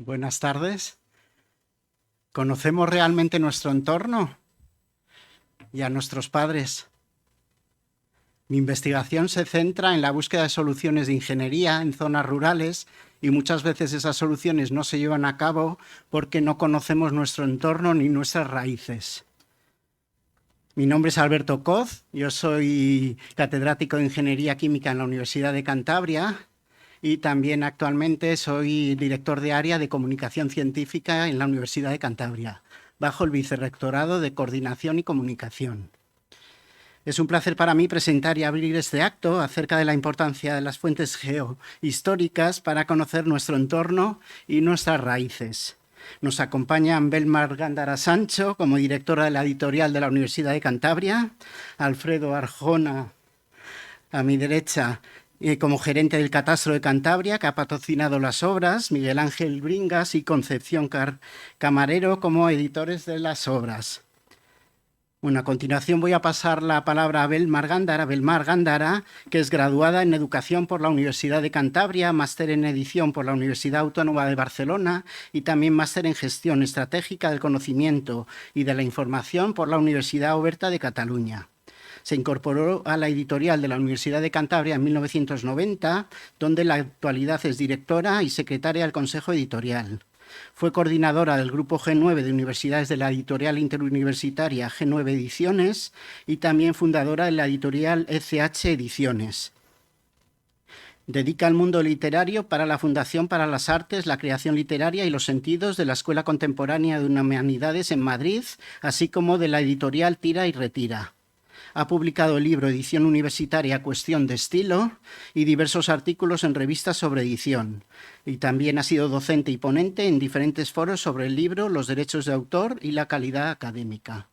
Buenas tardes. ¿Conocemos realmente nuestro entorno y a nuestros padres? Mi investigación se centra en la búsqueda de soluciones de ingeniería en zonas rurales y muchas veces esas soluciones no se llevan a cabo porque no conocemos nuestro entorno ni nuestras raíces. Mi nombre es Alberto Coz, yo soy catedrático de Ingeniería Química en la Universidad de Cantabria y también actualmente soy director de área de Comunicación Científica en la Universidad de Cantabria, bajo el Vicerrectorado de Coordinación y Comunicación. Es un placer para mí presentar y abrir este acto acerca de la importancia de las fuentes geohistóricas para conocer nuestro entorno y nuestras raíces. Nos acompañan Belmar Gándara Sancho como directora de la editorial de la Universidad de Cantabria, Alfredo Arjona a mi derecha como gerente del Catastro de Cantabria, que ha patrocinado las obras, Miguel Ángel Bringas y Concepción Camarero como editores de las obras. Bueno, a continuación voy a pasar la palabra a Belmar Gándara, que es graduada en Educación por la Universidad de Cantabria, máster en Edición por la Universidad Autónoma de Barcelona y también máster en Gestión Estratégica del Conocimiento y de la Información por la Universidad Oberta de Cataluña. Se incorporó a la editorial de la Universidad de Cantabria en 1990, donde en la actualidad es directora y secretaria del Consejo Editorial. Fue coordinadora del Grupo G9 de Universidades de la Editorial Interuniversitaria G9 Ediciones y también fundadora de la editorial ECH Ediciones. Dedica al mundo literario para la Fundación para las Artes, la Creación Literaria y los Sentidos de la Escuela Contemporánea de Humanidades en Madrid, así como de la editorial Tira y Retira. Ha publicado el libro Edición Universitaria Cuestión de Estilo y diversos artículos en revistas sobre edición. Y también ha sido docente y ponente en diferentes foros sobre el libro, los derechos de autor y la calidad académica.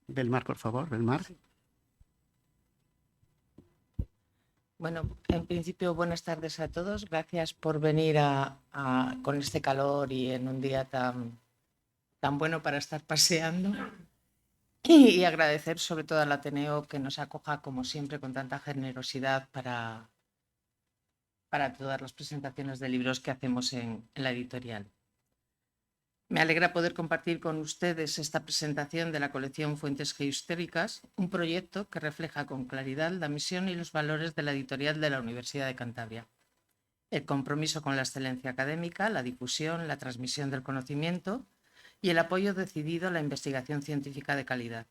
Belmar, por favor, Belmar. Bueno, en principio, buenas tardes a todos. Gracias por venir con este calor y en un día tan bueno para estar paseando. Y agradecer sobre todo al Ateneo que nos acoja, como siempre, con tanta generosidad para todas las presentaciones de libros que hacemos en la editorial. Me alegra poder compartir con ustedes esta presentación de la colección Fuentes Geohistóricas, un proyecto que refleja con claridad la misión y los valores de la editorial de la Universidad de Cantabria. El compromiso con la excelencia académica, la difusión, la transmisión del conocimiento y el apoyo decidido a la investigación científica de calidad.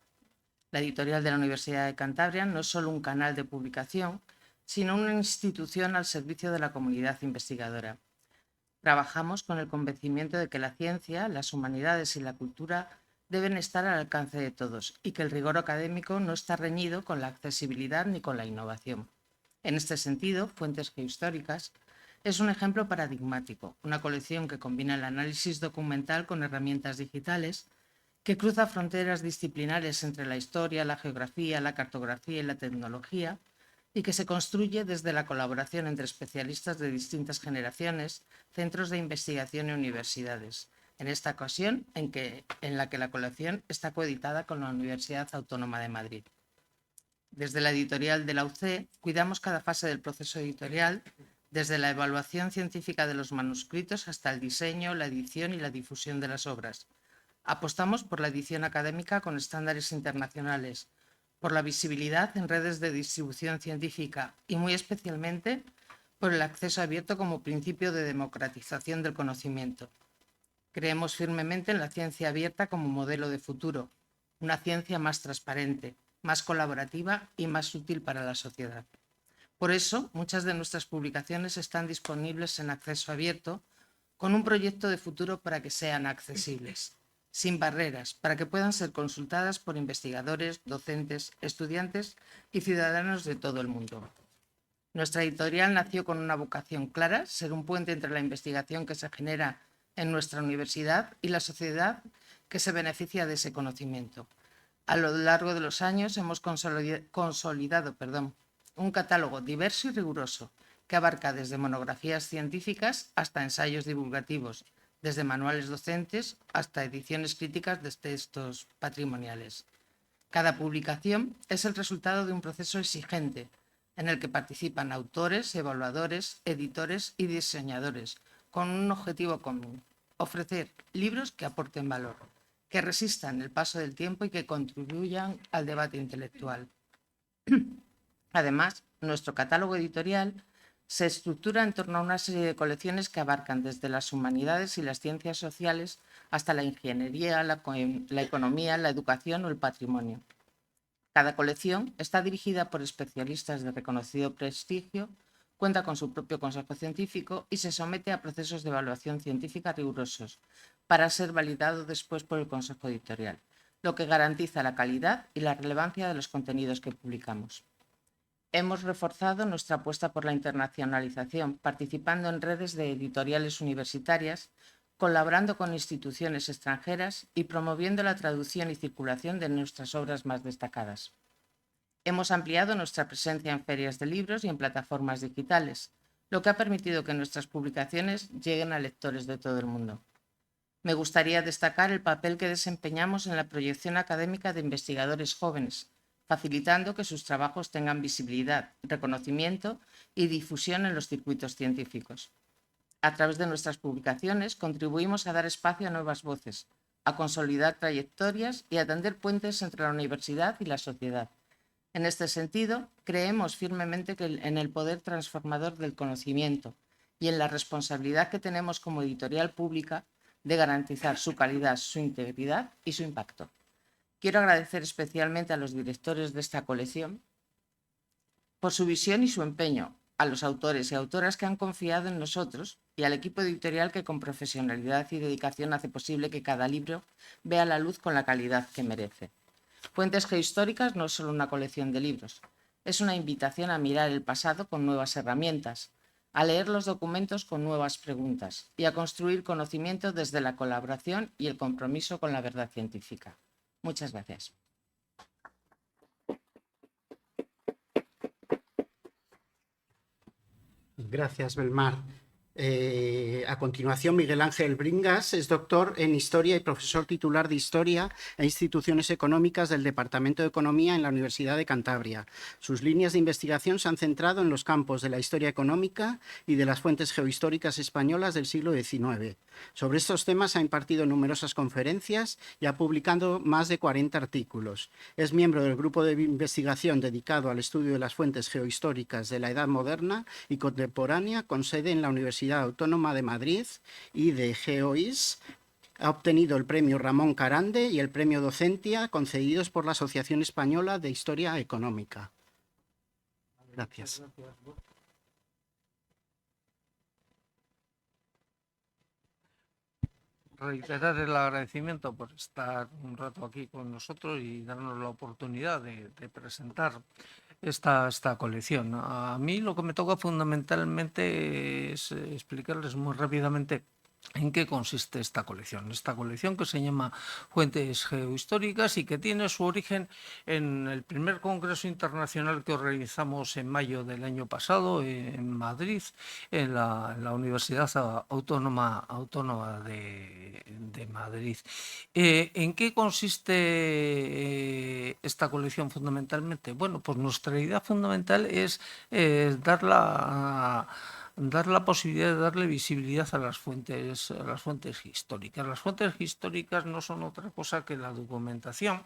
La editorial de la Universidad de Cantabria no es solo un canal de publicación, sino una institución al servicio de la comunidad investigadora. Trabajamos con el convencimiento de que la ciencia, las humanidades y la cultura deben estar al alcance de todos y que el rigor académico no está reñido con la accesibilidad ni con la innovación. En este sentido, Fuentes Geohistóricas es un ejemplo paradigmático, una colección que combina el análisis documental con herramientas digitales, que cruza fronteras disciplinares entre la historia, la geografía, la cartografía y la tecnología, y que se construye desde la colaboración entre especialistas de distintas generaciones, centros de investigación y universidades. En esta ocasión, en la que la colección está coeditada con la Universidad Autónoma de Madrid. Desde la editorial de la UC, cuidamos cada fase del proceso editorial, desde la evaluación científica de los manuscritos hasta el diseño, la edición y la difusión de las obras. Apostamos por la edición académica con estándares internacionales, por la visibilidad en redes de distribución científica y muy especialmente por el acceso abierto como principio de democratización del conocimiento. Creemos firmemente en la ciencia abierta como modelo de futuro, una ciencia más transparente, más colaborativa y más útil para la sociedad. Por eso, muchas de nuestras publicaciones están disponibles en acceso abierto, con un proyecto de futuro para que sean accesibles, sin barreras, para que puedan ser consultadas por investigadores, docentes, estudiantes y ciudadanos de todo el mundo. Nuestra editorial nació con una vocación clara, ser un puente entre la investigación que se genera en nuestra universidad y la sociedad que se beneficia de ese conocimiento. A lo largo de los años hemos consolidado un catálogo diverso y riguroso que abarca desde monografías científicas hasta ensayos divulgativos, desde manuales docentes hasta ediciones críticas de textos patrimoniales. Cada publicación es el resultado de un proceso exigente en el que participan autores, evaluadores, editores y diseñadores, con un objetivo común: ofrecer libros que aporten valor, que resistan el paso del tiempo y que contribuyan al debate intelectual. Además, nuestro catálogo editorial se estructura en torno a una serie de colecciones que abarcan desde las humanidades y las ciencias sociales hasta la ingeniería, la economía, la educación o el patrimonio. Cada colección está dirigida por especialistas de reconocido prestigio, cuenta con su propio consejo científico y se somete a procesos de evaluación científica rigurosos para ser validado después por el consejo editorial, lo que garantiza la calidad y la relevancia de los contenidos que publicamos. Hemos reforzado nuestra apuesta por la internacionalización, participando en redes de editoriales universitarias, colaborando con instituciones extranjeras y promoviendo la traducción y circulación de nuestras obras más destacadas. Hemos ampliado nuestra presencia en ferias de libros y en plataformas digitales, lo que ha permitido que nuestras publicaciones lleguen a lectores de todo el mundo. Me gustaría destacar el papel que desempeñamos en la proyección académica de investigadores jóvenes, facilitando que sus trabajos tengan visibilidad, reconocimiento y difusión en los circuitos científicos. A través de nuestras publicaciones contribuimos a dar espacio a nuevas voces, a consolidar trayectorias y a tender puentes entre la universidad y la sociedad. En este sentido, creemos firmemente en el poder transformador del conocimiento y en la responsabilidad que tenemos como editorial pública de garantizar su calidad, su integridad y su impacto. Quiero agradecer especialmente a los directores de esta colección por su visión y su empeño, a los autores y autoras que han confiado en nosotros y al equipo editorial que con profesionalidad y dedicación hace posible que cada libro vea la luz con la calidad que merece. Fuentes Geohistóricas no es solo una colección de libros, es una invitación a mirar el pasado con nuevas herramientas, a leer los documentos con nuevas preguntas y a construir conocimiento desde la colaboración y el compromiso con la verdad científica. Muchas gracias. Gracias, Belmar. A continuación, Miguel Ángel Bringas es doctor en Historia y profesor titular de Historia e Instituciones Económicas del Departamento de Economía en la Universidad de Cantabria. Sus líneas de investigación se han centrado en los campos de la historia económica y de las fuentes geohistóricas españolas del siglo XIX. Sobre estos temas ha impartido numerosas conferencias y ha publicado más de 40 artículos. Es miembro del grupo de investigación dedicado al estudio de las fuentes geohistóricas de la Edad Moderna y Contemporánea, con sede en la Universidad Autónoma de Madrid y de GeoIS. Ha obtenido el premio Ramón Carande y el premio Docentia, concedidos por la Asociación Española de Historia Económica. Gracias. Reiterar el agradecimiento por estar un rato aquí con nosotros y darnos la oportunidad de presentar esta colección. A mí lo que me toca fundamentalmente es explicarles muy rápidamente en qué consiste esta colección. Esta colección que se llama Fuentes Geohistóricas y que tiene su origen en el primer Congreso Internacional que organizamos en mayo del año pasado en Madrid, en la Universidad Autónoma de Madrid. ¿En qué consiste esta colección fundamentalmente? Bueno, pues nuestra idea fundamental es dar la posibilidad de darle visibilidad a las fuentes históricas. Las fuentes históricas no son otra cosa que la documentación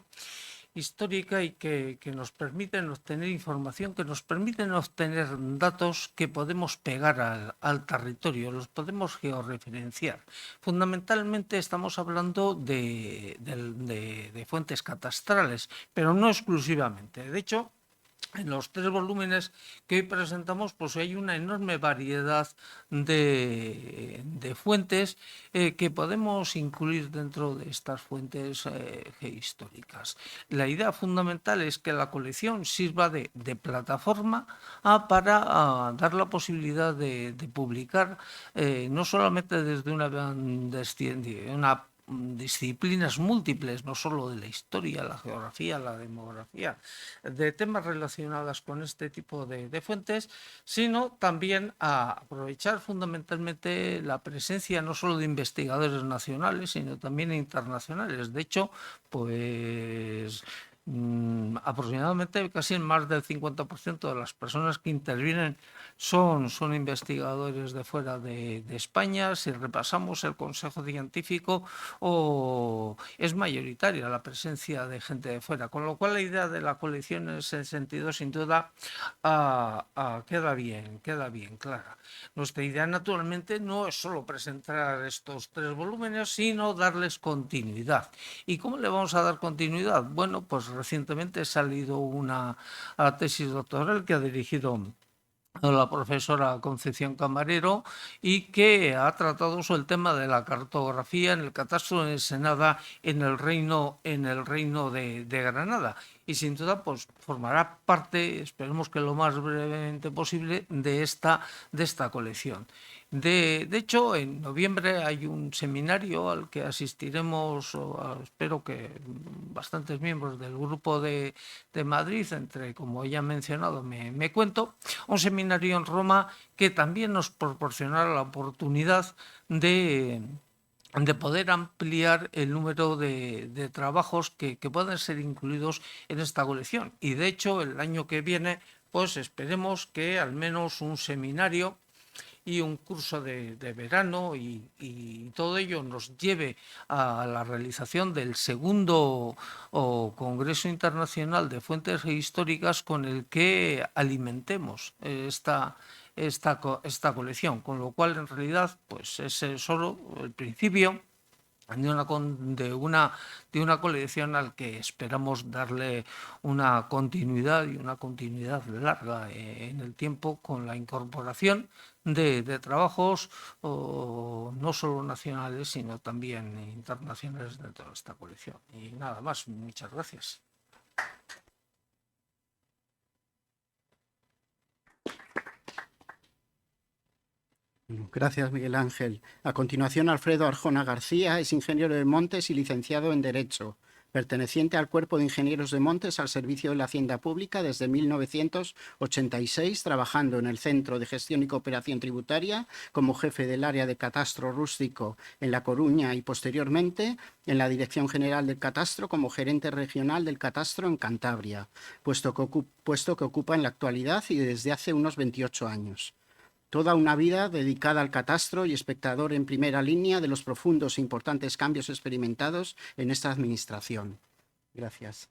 histórica y que nos permiten obtener información, que nos permiten obtener datos que podemos pegar al territorio, los podemos georreferenciar. Fundamentalmente estamos hablando de fuentes catastrales, pero no exclusivamente. De hecho, en los 3 volúmenes que hoy presentamos, pues hay una enorme variedad de fuentes que podemos incluir dentro de estas fuentes históricas. La idea fundamental es que la colección sirva de plataforma para dar la posibilidad de publicar no solamente desde una disciplinas múltiples, no solo de la historia, la geografía, la demografía, de temas relacionados con este tipo de fuentes, sino también a aprovechar fundamentalmente la presencia no solo de investigadores nacionales, sino también internacionales. De hecho, pues aproximadamente casi más del 50% de las personas que intervienen son investigadores de fuera de España. Si repasamos el Consejo Científico, es mayoritaria la presencia de gente de fuera, con lo cual la idea de la colección en ese sentido sin duda queda bien clara. Nuestra idea naturalmente no es solo presentar estos 3 volúmenes, sino darles continuidad. ¿Y cómo le vamos a dar continuidad? Bueno, pues recientemente ha salido una tesis doctoral que ha dirigido la profesora Concepción Camarero y que ha tratado sobre el tema de la cartografía en el catastro de Ensenada en el reino de Granada. Y sin duda pues formará parte, esperemos que lo más brevemente posible, de esta colección. De hecho, en noviembre hay un seminario al que asistiremos, espero que bastantes miembros del grupo de Madrid, entre, como ella ha mencionado, me cuento, un seminario en Roma que también nos proporcionará la oportunidad de poder ampliar el número de trabajos que pueden ser incluidos en esta colección. Y de hecho, el año que viene, pues esperemos que al menos un seminario y un curso de verano y todo ello nos lleve a la realización del segundo Congreso Internacional de Fuentes Históricas con el que alimentemos esta colección, con lo cual en realidad pues es solo el principio de una colección al que esperamos darle una continuidad y una continuidad larga en el tiempo, con la incorporación de trabajos no solo nacionales sino también internacionales dentro de esta colección. Y nada más, muchas gracias. Gracias, Miguel Ángel. A continuación, Alfredo Arjona García es ingeniero de montes y licenciado en Derecho, perteneciente al Cuerpo de Ingenieros de Montes al servicio de la Hacienda Pública desde 1986, trabajando en el Centro de Gestión y Cooperación Tributaria como jefe del área de catastro rústico en La Coruña y posteriormente en la Dirección General del Catastro como gerente regional del catastro en Cantabria, puesto que ocupa en la actualidad y desde hace unos 28 años. Toda una vida dedicada al catastro y espectador en primera línea de los profundos e importantes cambios experimentados en esta administración. Gracias.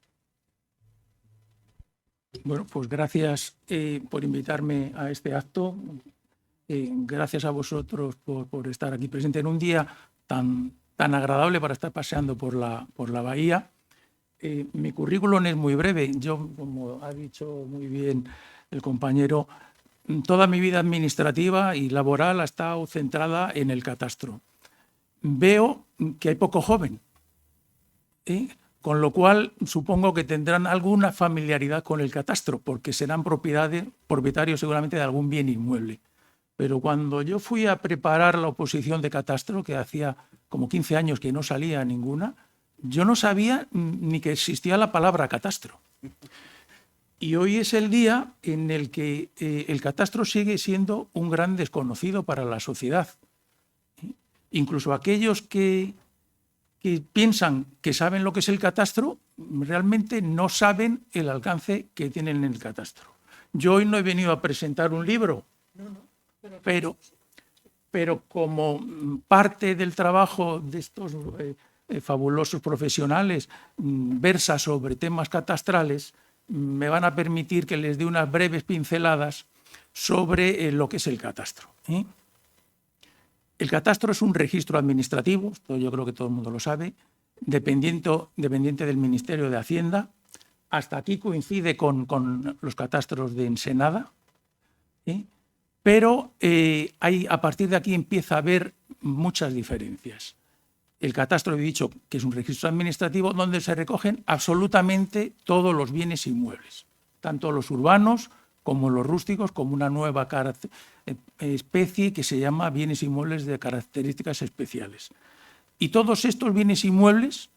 Bueno, pues gracias por invitarme a este acto. Gracias a vosotros por estar aquí presente en un día tan agradable para estar paseando por la bahía. Mi currículum es muy breve. Yo, como ha dicho muy bien el compañero, toda mi vida administrativa y laboral ha estado centrada en el catastro. Veo que hay poco joven, con lo cual supongo que tendrán alguna familiaridad con el catastro, porque serán propietarios seguramente de algún bien inmueble. Pero cuando yo fui a preparar la oposición de catastro, que hacía como 15 años que no salía ninguna, yo no sabía ni que existía la palabra catastro. Y hoy es el día en el que el catastro sigue siendo un gran desconocido para la sociedad. Incluso aquellos que piensan que saben lo que es el catastro, realmente no saben el alcance que tienen en el catastro. Yo hoy no he venido a presentar un libro, pero como parte del trabajo de estos fabulosos profesionales versa sobre temas catastrales, me van a permitir que les dé unas breves pinceladas sobre lo que es el catastro. El catastro es un registro administrativo, esto yo creo que todo el mundo lo sabe, dependiente del Ministerio de Hacienda. Hasta aquí coincide con los catastros de Ensenada, pero a partir de aquí empieza a haber muchas diferencias. El catastro, he dicho, que es un registro administrativo donde se recogen absolutamente todos los bienes inmuebles, tanto los urbanos como los rústicos, como una nueva especie que se llama bienes inmuebles de características especiales. Y todos estos bienes inmuebles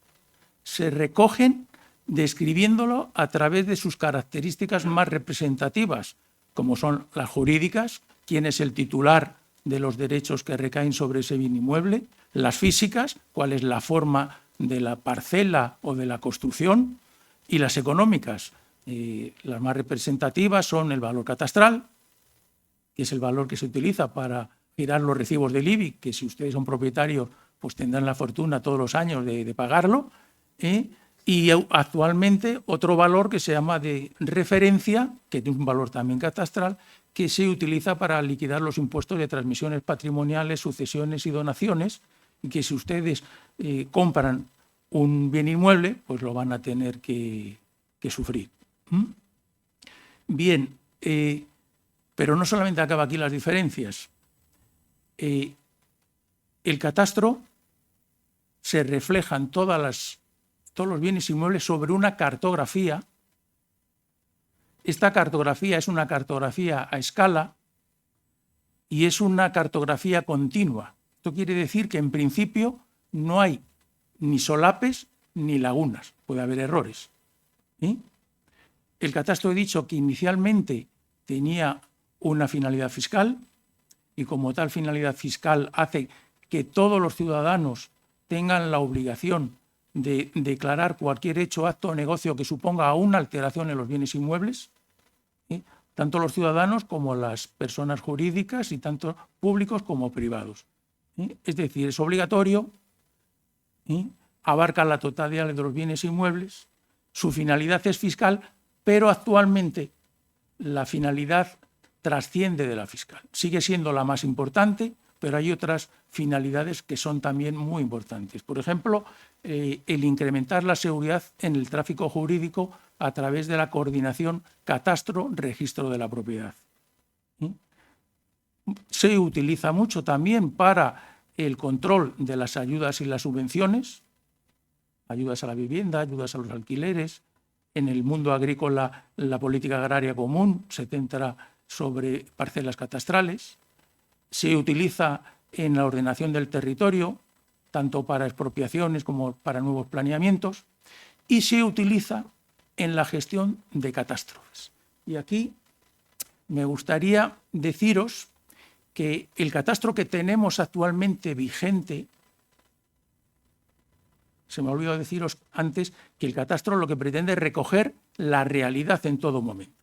se recogen describiéndolo a través de sus características más representativas, como son las jurídicas, quién es el titular de los derechos que recaen sobre ese bien inmueble, las físicas, cuál es la forma de la parcela o de la construcción, y las económicas. Las más representativas son el valor catastral, que es el valor que se utiliza para girar los recibos del IBI, que si ustedes son propietarios pues tendrán la fortuna todos los años de pagarlo, y actualmente otro valor que se llama de referencia, que tiene un valor también catastral, que se utiliza para liquidar los impuestos de transmisiones patrimoniales, sucesiones y donaciones, y que si ustedes compran un bien inmueble, pues lo van a tener que sufrir. Bien, pero no solamente acaba aquí las diferencias. El catastro se reflejan todos los bienes inmuebles sobre una cartografía. Esta cartografía es una cartografía a escala y es una cartografía continua. Esto quiere decir que en principio no hay ni solapes ni lagunas, puede haber errores. El catastro, he dicho que inicialmente tenía una finalidad fiscal y como tal finalidad fiscal hace que todos los ciudadanos tengan la obligación de declarar cualquier hecho, acto o negocio que suponga una alteración en los bienes inmuebles, tanto los ciudadanos como las personas jurídicas y tanto públicos como privados. Es decir, es obligatorio, abarca la totalidad de los bienes inmuebles, su finalidad es fiscal, pero actualmente la finalidad trasciende de la fiscal. Sigue siendo la más importante, pero hay otras finalidades que son también muy importantes. Por ejemplo, el incrementar la seguridad en el tráfico jurídico a través de la coordinación catastro-registro de la propiedad. Se utiliza mucho también para el control de las ayudas y las subvenciones, ayudas a la vivienda, ayudas a los alquileres. En el mundo agrícola, la política agraria común se centra sobre parcelas catastrales. Se utiliza en la ordenación del territorio, tanto para expropiaciones como para nuevos planeamientos, y se utiliza en la gestión de catástrofes. Y aquí me gustaría deciros que el catastro que tenemos actualmente vigente, se me olvidó deciros antes que el catastro lo que pretende es recoger la realidad en todo momento.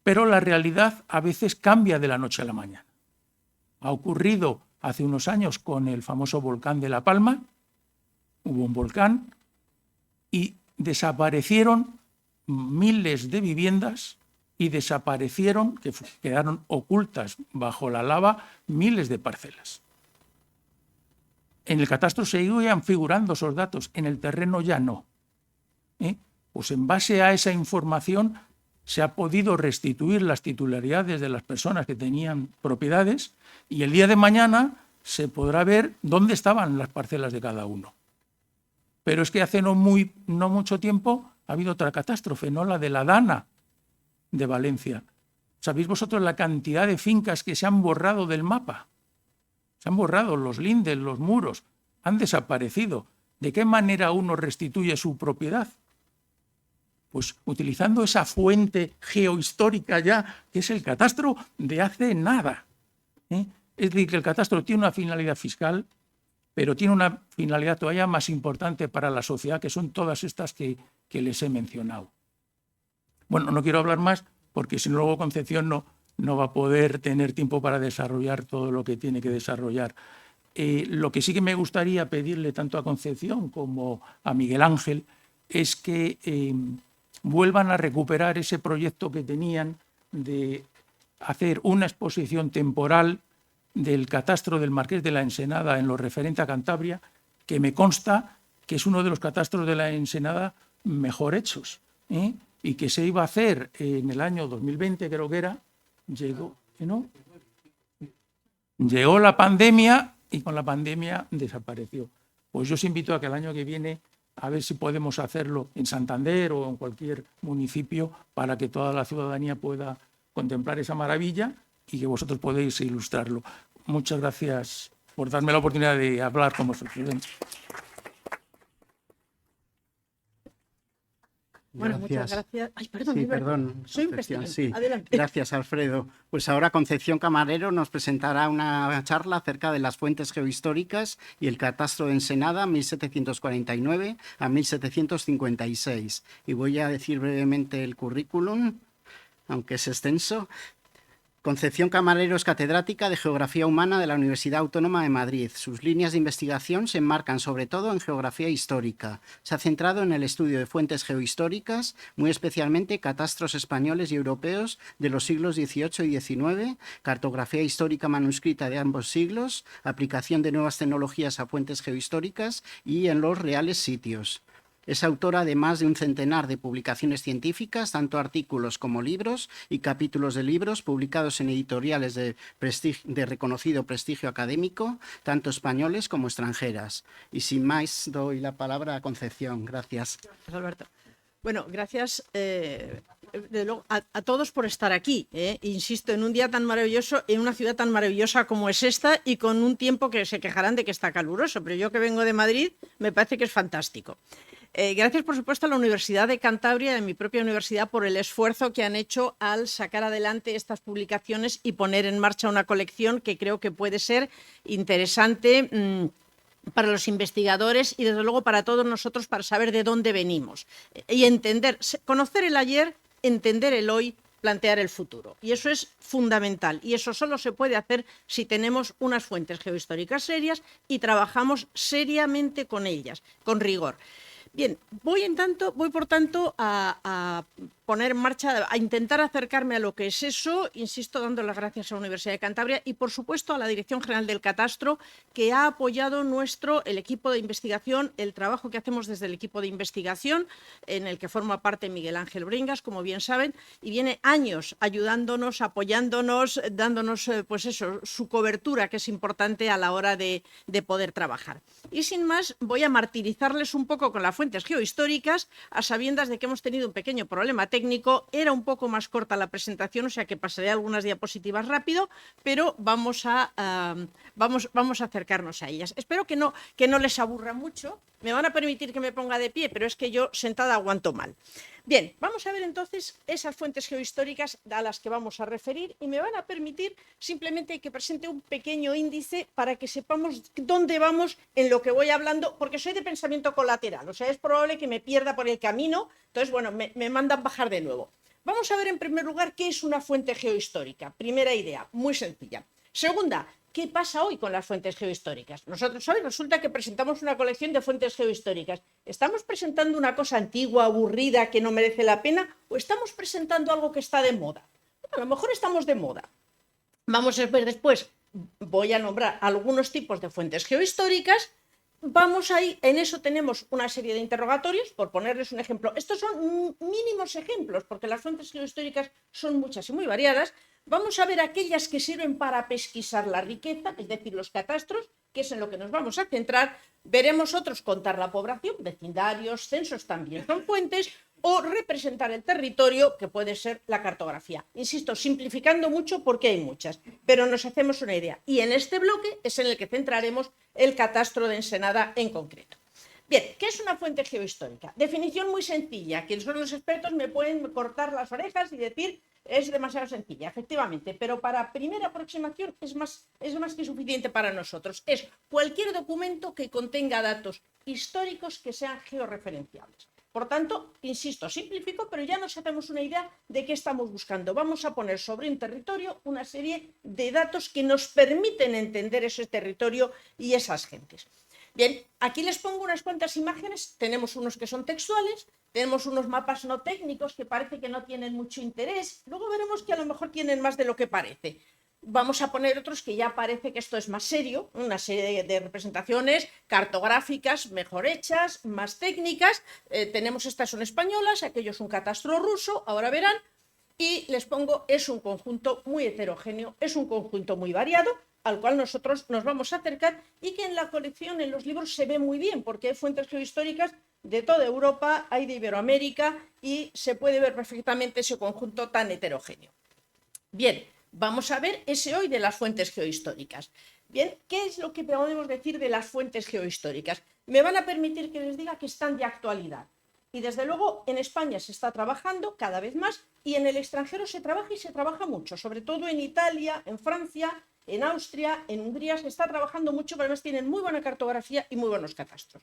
Pero la realidad a veces cambia de la noche a la mañana. Ha ocurrido hace unos años con el famoso volcán de La Palma. Hubo un volcán y desaparecieron miles de viviendas y desaparecieron, que quedaron ocultas bajo la lava, miles de parcelas. En el catastro seguían figurando esos datos, en el terreno ya no. Pues en base a esa información se ha podido restituir las titularidades de las personas que tenían propiedades y el día de mañana se podrá ver dónde estaban las parcelas de cada uno. Pero es que hace no mucho tiempo ha habido otra catástrofe, ¿no? La de la Dana de Valencia. ¿Sabéis vosotros la cantidad de fincas que se han borrado del mapa? Se han borrado los lindes, los muros, han desaparecido. ¿De qué manera uno restituye su propiedad? Pues utilizando esa fuente geohistórica ya, que es el catastro de hace nada. Es decir, que el catastro tiene una finalidad fiscal, pero tiene una finalidad todavía más importante para la sociedad, que son todas estas que les he mencionado. Bueno, no quiero hablar más, porque si no luego Concepción no va a poder tener tiempo para desarrollar todo lo que tiene que desarrollar. Lo que sí que me gustaría pedirle tanto a Concepción como a Miguel Ángel es que vuelvan a recuperar ese proyecto que tenían de hacer una exposición temporal del catastro del Marqués de la Ensenada en lo referente a Cantabria, que me consta que es uno de los catastros de la Ensenada mejor hechos, y que se iba a hacer en el año 2020, creo que era, llegó la pandemia y con la pandemia desapareció. Pues yo os invito a que el año que viene a ver si podemos hacerlo en Santander o en cualquier municipio para que toda la ciudadanía pueda contemplar esa maravilla y que vosotros podéis ilustrarlo. Muchas gracias por darme la oportunidad de hablar con vosotros. Bueno, muchas Gracias. gracias. Ay, perdón, Sí, Alberto. perdón, Soy Concepción, imprescindible. sí. Adelante. Gracias, Alfredo. Pues ahora Concepción Camarero nos presentará una charla acerca de las fuentes geohistóricas y el catastro de Ensenada 1749 a 1756. Y voy a decir brevemente el currículum, aunque es extenso. Concepción Camarero es catedrática de Geografía Humana de la Universidad Autónoma de Madrid. Sus líneas de investigación se enmarcan sobre todo en geografía histórica. Se ha centrado en el estudio de fuentes geohistóricas, muy especialmente catastros españoles y europeos de los siglos XVIII y XIX, cartografía histórica manuscrita de ambos siglos, aplicación de nuevas tecnologías a fuentes geohistóricas y en los reales sitios. Es autora de más de un centenar de publicaciones científicas, tanto artículos como libros y capítulos de libros publicados en editoriales de reconocido prestigio académico, tanto españoles como extranjeras. Y sin más, doy la palabra a Concepción. Gracias. Gracias, Alberto. Bueno, gracias desde luego, a todos por estar aquí. Insisto, en un día tan maravilloso, en una ciudad tan maravillosa como es esta y con un tiempo que se quejarán de que está caluroso, pero yo que vengo de Madrid me parece que es fantástico. Gracias, por supuesto, a la Universidad de Cantabria, de mi propia universidad, por el esfuerzo que han hecho al sacar adelante estas publicaciones y poner en marcha una colección que creo que puede ser interesante para los investigadores y, desde luego, para todos nosotros, para saber de dónde venimos y entender, conocer el ayer, entender el hoy, plantear el futuro. Y eso es fundamental. Y eso solo se puede hacer si tenemos unas fuentes geohistóricas serias y trabajamos seriamente con ellas, con rigor. Bien, voy por tanto a poner en marcha, a intentar acercarme a lo que es eso, insisto, dando las gracias a la Universidad de Cantabria y, por supuesto, a la Dirección General del Catastro, que ha apoyado el equipo de investigación, el trabajo que hacemos desde el equipo de investigación, en el que forma parte Miguel Ángel Bringas, como bien saben, y viene años ayudándonos, apoyándonos, dándonos, pues eso, su cobertura, que es importante a la hora de poder trabajar. Y sin más, voy a martirizarles un poco con las fuentes geohistóricas, a sabiendas de que hemos tenido un pequeño problema técnico. Era un poco más corta la presentación, o sea que pasaré algunas diapositivas rápido, pero vamos a acercarnos a ellas. Espero que no les aburra mucho. Me van a permitir que me ponga de pie, pero es que yo sentada aguanto mal. Bien, vamos a ver entonces esas fuentes geohistóricas a las que vamos a referir y me van a permitir simplemente que presente un pequeño índice para que sepamos dónde vamos en lo que voy hablando, porque soy de pensamiento colateral, o sea, es probable que me pierda por el camino, entonces, bueno, me mandan bajar de nuevo. Vamos a ver en primer lugar qué es una fuente geohistórica. Primera idea, muy sencilla. Segunda, ¿qué pasa hoy con las fuentes geohistóricas? Nosotros hoy resulta que presentamos una colección de fuentes geohistóricas. ¿Estamos presentando una cosa antigua, aburrida, que no merece la pena? ¿O estamos presentando algo que está de moda? Bueno, a lo mejor estamos de moda. Vamos a ver después, voy a nombrar algunos tipos de fuentes geohistóricas. Vamos ahí, en eso tenemos una serie de interrogatorios, por ponerles un ejemplo. Estos son mínimos ejemplos, porque las fuentes geohistóricas son muchas y muy variadas. Vamos a ver aquellas que sirven para pesquisar la riqueza, es decir, los catastros, que es en lo que nos vamos a centrar. Veremos otros, contar la población, vecindarios, censos también son fuentes, o representar el territorio, que puede ser la cartografía. Insisto, simplificando mucho porque hay muchas, pero nos hacemos una idea. Y en este bloque es en el que centraremos el catastro de Ensenada en concreto. Bien, ¿qué es una fuente geohistórica? Definición muy sencilla, que son los expertos me pueden cortar las orejas y decir es demasiado sencilla, efectivamente, pero para primera aproximación es más que suficiente para nosotros. Es cualquier documento que contenga datos históricos que sean georreferenciables. Por tanto, insisto, simplifico, pero ya nos hacemos una idea de qué estamos buscando. Vamos a poner sobre un territorio una serie de datos que nos permiten entender ese territorio y esas gentes. Bien, aquí les pongo unas cuantas imágenes. Tenemos unos que son textuales, tenemos unos mapas no técnicos que parece que no tienen mucho interés. Luego veremos que a lo mejor tienen más de lo que parece. Vamos a poner otros que ya parece que esto es más serio, una serie de representaciones cartográficas mejor hechas, más técnicas. Tenemos estas son españolas, aquello es un catastro ruso, ahora verán. Y les pongo, es un conjunto muy heterogéneo, es un conjunto muy variado, al cual nosotros nos vamos a acercar y que en la colección, en los libros, se ve muy bien, porque hay fuentes geohistóricas de toda Europa, hay de Iberoamérica y se puede ver perfectamente ese conjunto tan heterogéneo. Bien, vamos a ver ese hoy de las fuentes geohistóricas. Bien, ¿qué es lo que podemos decir de las fuentes geohistóricas? Me van a permitir que les diga que están de actualidad. Y desde luego en España se está trabajando cada vez más y en el extranjero se trabaja y se trabaja mucho, sobre todo en Italia, en Francia, en Austria, en Hungría se está trabajando mucho, pero además tienen muy buena cartografía y muy buenos catastros.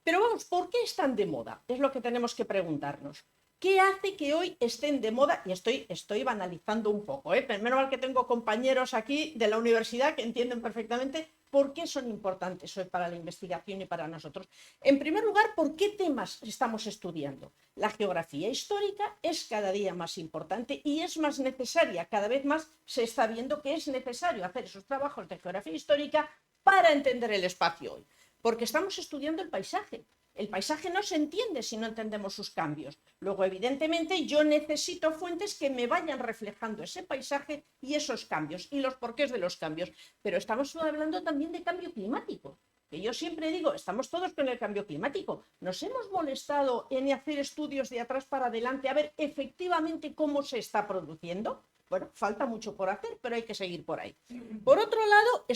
Pero vamos, ¿por qué están de moda? Es lo que tenemos que preguntarnos. ¿Qué hace que hoy estén de moda? Y estoy banalizando un poco, pero menos mal que tengo compañeros aquí de la universidad que entienden perfectamente por qué son importantes hoy para la investigación y para nosotros. En primer lugar, ¿por qué temas estamos estudiando? La geografía histórica es cada día más importante y es más necesaria. Cada vez más se está viendo que es necesario hacer esos trabajos de geografía histórica para entender el espacio hoy. Porque estamos estudiando el paisaje. El paisaje no se entiende si no entendemos sus cambios. Luego, evidentemente, yo necesito fuentes que me vayan reflejando ese paisaje y esos cambios y los porqués de los cambios. Pero estamos hablando también de cambio climático, que yo siempre digo, estamos todos con el cambio climático. Nos hemos molestado en hacer estudios de atrás para adelante a ver efectivamente cómo se está produciendo. Bueno, falta mucho por hacer, pero hay que seguir por ahí. Por otro lado,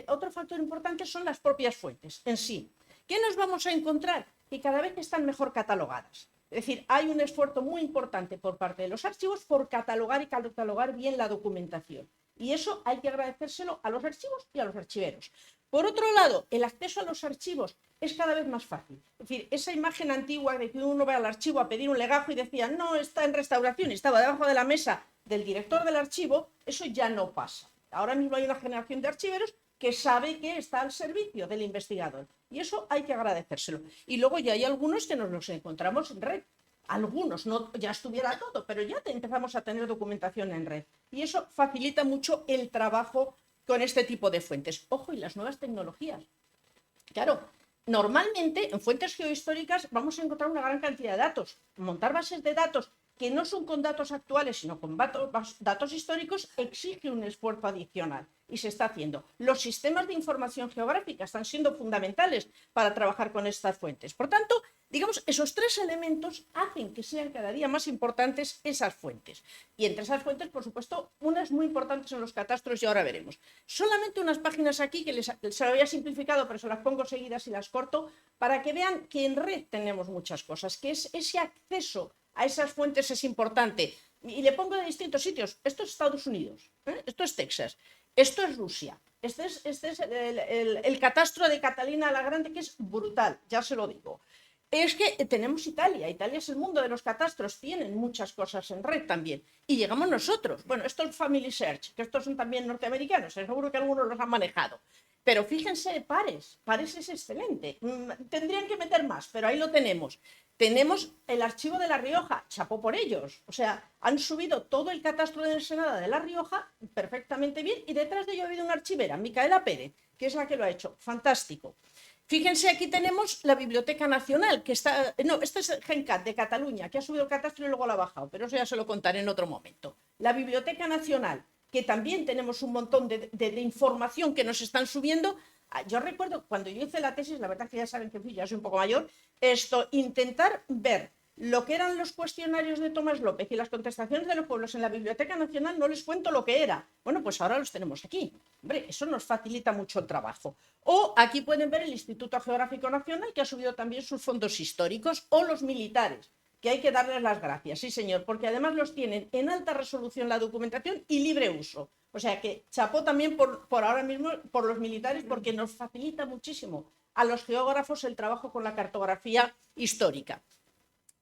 otro factor importante son las propias fuentes en sí. ¿Qué nos vamos a encontrar? Que cada vez están mejor catalogadas. Es decir, hay un esfuerzo muy importante por parte de los archivos por catalogar y catalogar bien la documentación. Y eso hay que agradecérselo a los archivos y a los archiveros. Por otro lado, el acceso a los archivos es cada vez más fácil. Es decir, esa imagen antigua de que uno va al archivo a pedir un legajo y decía, no, está en restauración y estaba debajo de la mesa del director del archivo, eso ya no pasa. Ahora mismo hay una generación de archiveros que sabe que está al servicio del investigador. Y eso hay que agradecérselo. Y luego ya hay algunos que nos los encontramos en red. Algunos, no ya estuviera todo, pero ya empezamos a tener documentación en red. Y eso facilita mucho el trabajo con este tipo de fuentes. Ojo, y las nuevas tecnologías. Claro, normalmente en fuentes geohistóricas vamos a encontrar una gran cantidad de datos. Montar bases de datos que no son con datos actuales, sino con datos históricos, exige un esfuerzo adicional y se está haciendo. Los sistemas de información geográfica están siendo fundamentales para trabajar con estas fuentes. Por tanto, digamos, esos tres elementos hacen que sean cada día más importantes esas fuentes. Y entre esas fuentes, por supuesto, unas muy importantes son los catastros y ahora veremos. Solamente unas páginas aquí que se lo había simplificado, pero se las pongo seguidas y las corto para que vean que en red tenemos muchas cosas, que es ese acceso a esas fuentes es importante. Y le pongo de distintos sitios. Esto es Estados Unidos, esto es Texas, esto es Rusia, este es el catastro de Catalina la Grande, que es brutal, ya se lo digo. Es que tenemos Italia es el mundo de los catastros, tienen muchas cosas en red también. Y llegamos nosotros. Bueno, esto es Family Search, que estos son también norteamericanos, seguro que algunos los han manejado. Pero fíjense, Pares es excelente. Tendrían que meter más, pero ahí lo tenemos. Tenemos el archivo de La Rioja, chapó por ellos. O sea, han subido todo el catastro de Ensenada de La Rioja perfectamente bien y detrás de ello ha habido una archivera, Micaela Pérez, que es la que lo ha hecho. Fantástico. Fíjense, aquí tenemos la Biblioteca Nacional, que está... No, este es GenCat de Cataluña, que ha subido el catastro y luego lo ha bajado, pero eso ya se lo contaré en otro momento. La Biblioteca Nacional, que también tenemos un montón de información que nos están subiendo. Yo recuerdo cuando yo hice la tesis, la verdad que ya saben que ya soy un poco mayor, intentar ver lo que eran los cuestionarios de Tomás López y las contestaciones de los pueblos en la Biblioteca Nacional, no les cuento lo que era. Bueno, pues ahora los tenemos aquí. Hombre, eso nos facilita mucho el trabajo. O aquí pueden ver el Instituto Geográfico Nacional, que ha subido también sus fondos históricos, o los militares, que hay que darles las gracias, sí señor, porque además los tienen en alta resolución la documentación y libre uso. O sea que chapó también por ahora mismo por los militares, porque nos facilita muchísimo a los geógrafos el trabajo con la cartografía histórica.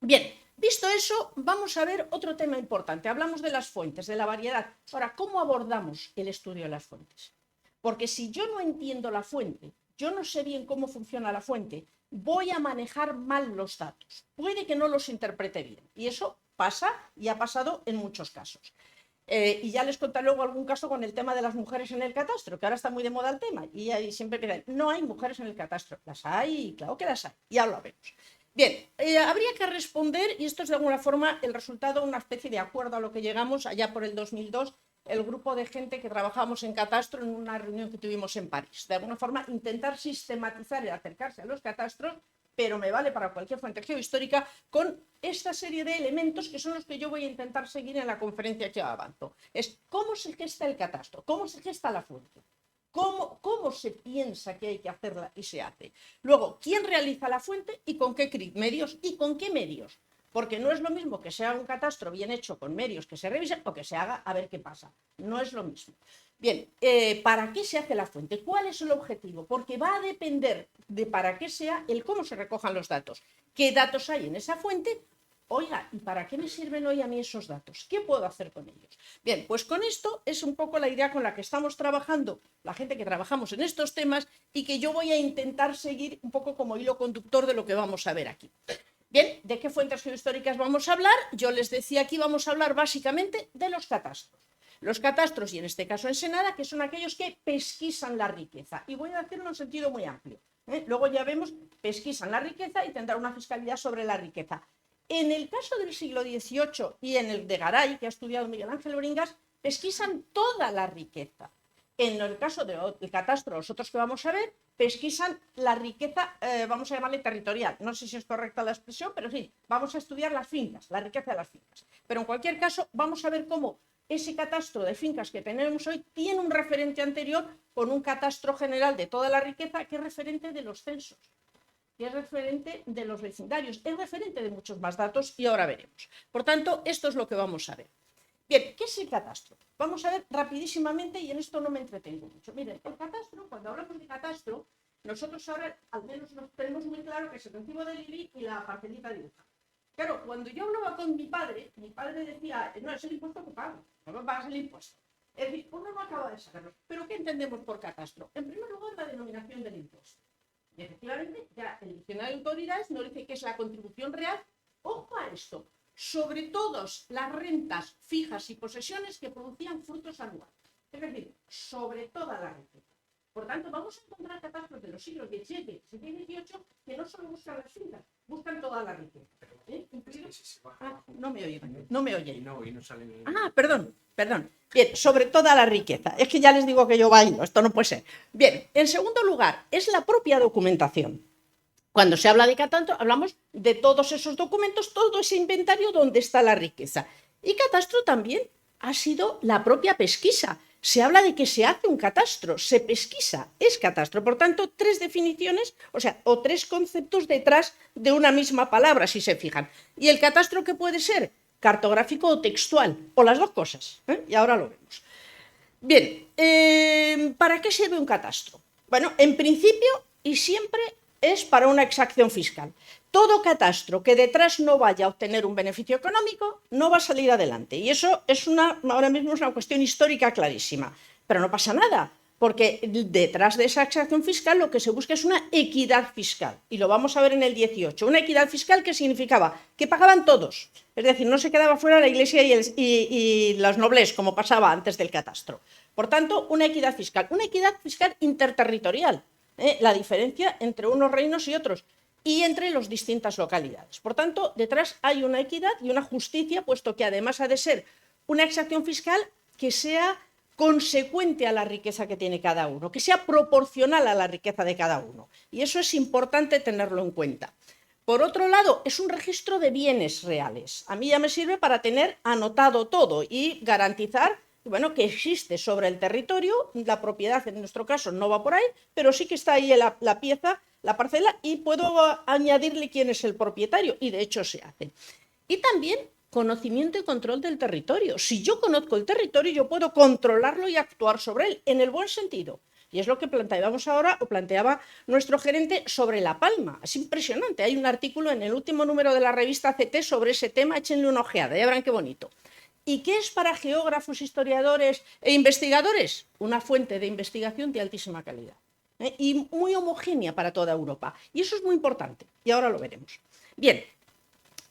Bien, visto eso, vamos a ver otro tema importante. Hablamos de las fuentes, de la variedad. Ahora, ¿cómo abordamos el estudio de las fuentes? Porque si yo no entiendo la fuente, yo no sé bien cómo funciona la fuente, voy a manejar mal los datos. Puede que no los interprete bien. Y eso pasa y ha pasado en muchos casos. Y ya les contaré luego algún caso con el tema de las mujeres en el catastro, que ahora está muy de moda el tema. Y ahí siempre dicen, no hay mujeres en el catastro. Las hay, claro que las hay. Ya lo vemos. Bien, habría que responder, y esto es de alguna forma el resultado, una especie de acuerdo a lo que llegamos allá por el 2002, el grupo de gente que trabajamos en catastro en una reunión que tuvimos en París. De alguna forma, intentar sistematizar y acercarse a los catastros, pero me vale para cualquier fuente geohistórica, con esta serie de elementos que son los que yo voy a intentar seguir en la conferencia que avanzo. Es cómo se gesta el catastro, cómo se gesta la fuente, cómo se piensa que hay que hacerla y se hace. Luego, quién realiza la fuente y con qué medios y con qué medios. Porque no es lo mismo que se haga un catastro bien hecho con medios que se revisen o que se haga a ver qué pasa. No es lo mismo. Bien, ¿para qué se hace la fuente? ¿Cuál es el objetivo? Porque va a depender de para qué sea el cómo se recojan los datos. ¿Qué datos hay en esa fuente? Oiga, ¿y para qué me sirven hoy a mí esos datos? ¿Qué puedo hacer con ellos? Bien, pues con esto es un poco la idea con la que estamos trabajando, la gente que trabajamos en estos temas, y que yo voy a intentar seguir un poco como hilo conductor de lo que vamos a ver aquí. Bien, ¿de qué fuentes geohistóricas vamos a hablar? Yo les decía aquí vamos a hablar básicamente de los catastros. Los catastros, y en este caso Ensenada, que son aquellos que pesquisan la riqueza. Y voy a decirlo en un sentido muy amplio. Luego ya vemos, pesquisan la riqueza y tendrá una fiscalidad sobre la riqueza. En el caso del siglo XVIII y en el de Garay, que ha estudiado Miguel Ángel Bringas, pesquisan toda la riqueza. En el caso del catastro, los otros que vamos a ver, pesquisan la riqueza, vamos a llamarle territorial. No sé si es correcta la expresión, pero sí, vamos a estudiar las fincas, la riqueza de las fincas. Pero en cualquier caso, vamos a ver cómo ese catastro de fincas que tenemos hoy tiene un referente anterior con un catastro general de toda la riqueza que es referente de los censos, que es referente de los vecindarios, es referente de muchos más datos y ahora veremos. Por tanto, esto es lo que vamos a ver. Bien, ¿qué es el catastro? Vamos a ver rapidísimamente y en esto no me entretengo mucho. Miren, el catastro, cuando hablamos de catastro, nosotros ahora al menos nos tenemos muy claro que es el recibo del IBI y la parcelita dibujada. Claro, cuando yo hablaba con mi padre decía, no, es el impuesto que pago, no me pagas el impuesto. Es decir, uno no acaba de saberlo. ¿Pero qué entendemos por catastro? En primer lugar, la denominación del impuesto. Y efectivamente, ya el diccionario de autoridades nos dice que es la contribución real. Ojo a esto, sobre todas las rentas fijas y posesiones que producían frutos anuales. Es decir, sobre toda la riqueza. Por tanto, vamos a encontrar catastros de los siglos XVII y XVIII que no solo buscan las fincas, buscan toda la riqueza. No me oyen, no me oyen. Perdón. Bien, sobre toda la riqueza. Es que ya les digo que yo bailo, esto no puede ser. Bien, en segundo lugar, es la propia documentación. Cuando se habla de catastro, hablamos de todos esos documentos, todo ese inventario donde está la riqueza. Y catastro también ha sido la propia pesquisa. Se habla de que se hace un catastro, se pesquisa, es catastro. Por tanto, tres definiciones, o tres conceptos detrás de una misma palabra, si se fijan. ¿Y el catastro qué puede ser? Cartográfico o textual, o las dos cosas, y ahora lo vemos. Bien, ¿para qué sirve un catastro? Bueno, en principio y siempre es para una exacción fiscal. Todo catastro que detrás no vaya a obtener un beneficio económico no va a salir adelante. Y eso es ahora mismo es una cuestión histórica clarísima. Pero no pasa nada, porque detrás de esa exacción fiscal lo que se busca es una equidad fiscal. Y lo vamos a ver en el 18. Una equidad fiscal que significaba que pagaban todos. Es decir, no se quedaba fuera la Iglesia y los nobles, como pasaba antes del catastro. Por tanto, una equidad fiscal interterritorial. La diferencia entre unos reinos y otros y entre las distintas localidades. Por tanto, detrás hay una equidad y una justicia, puesto que además ha de ser una exacción fiscal que sea consecuente a la riqueza que tiene cada uno, que sea proporcional a la riqueza de cada uno. Y eso es importante tenerlo en cuenta. Por otro lado, es un registro de bienes reales. A mí ya me sirve para tener anotado todo y garantizar que existe sobre el territorio, la propiedad en nuestro caso no va por ahí, pero sí que está ahí la pieza, la parcela, y puedo añadirle quién es el propietario, y de hecho se hace. Y también conocimiento y control del territorio. Si yo conozco el territorio, yo puedo controlarlo y actuar sobre él, en el buen sentido. Y es lo que planteaba nuestro gerente sobre La Palma. Es impresionante, hay un artículo en el último número de la revista CT sobre ese tema, échenle una ojeada, ya verán qué bonito. ¿Y qué es para geógrafos, historiadores e investigadores? Una fuente de investigación de altísima calidad y muy homogénea para toda Europa. Y eso es muy importante, y ahora lo veremos. Bien,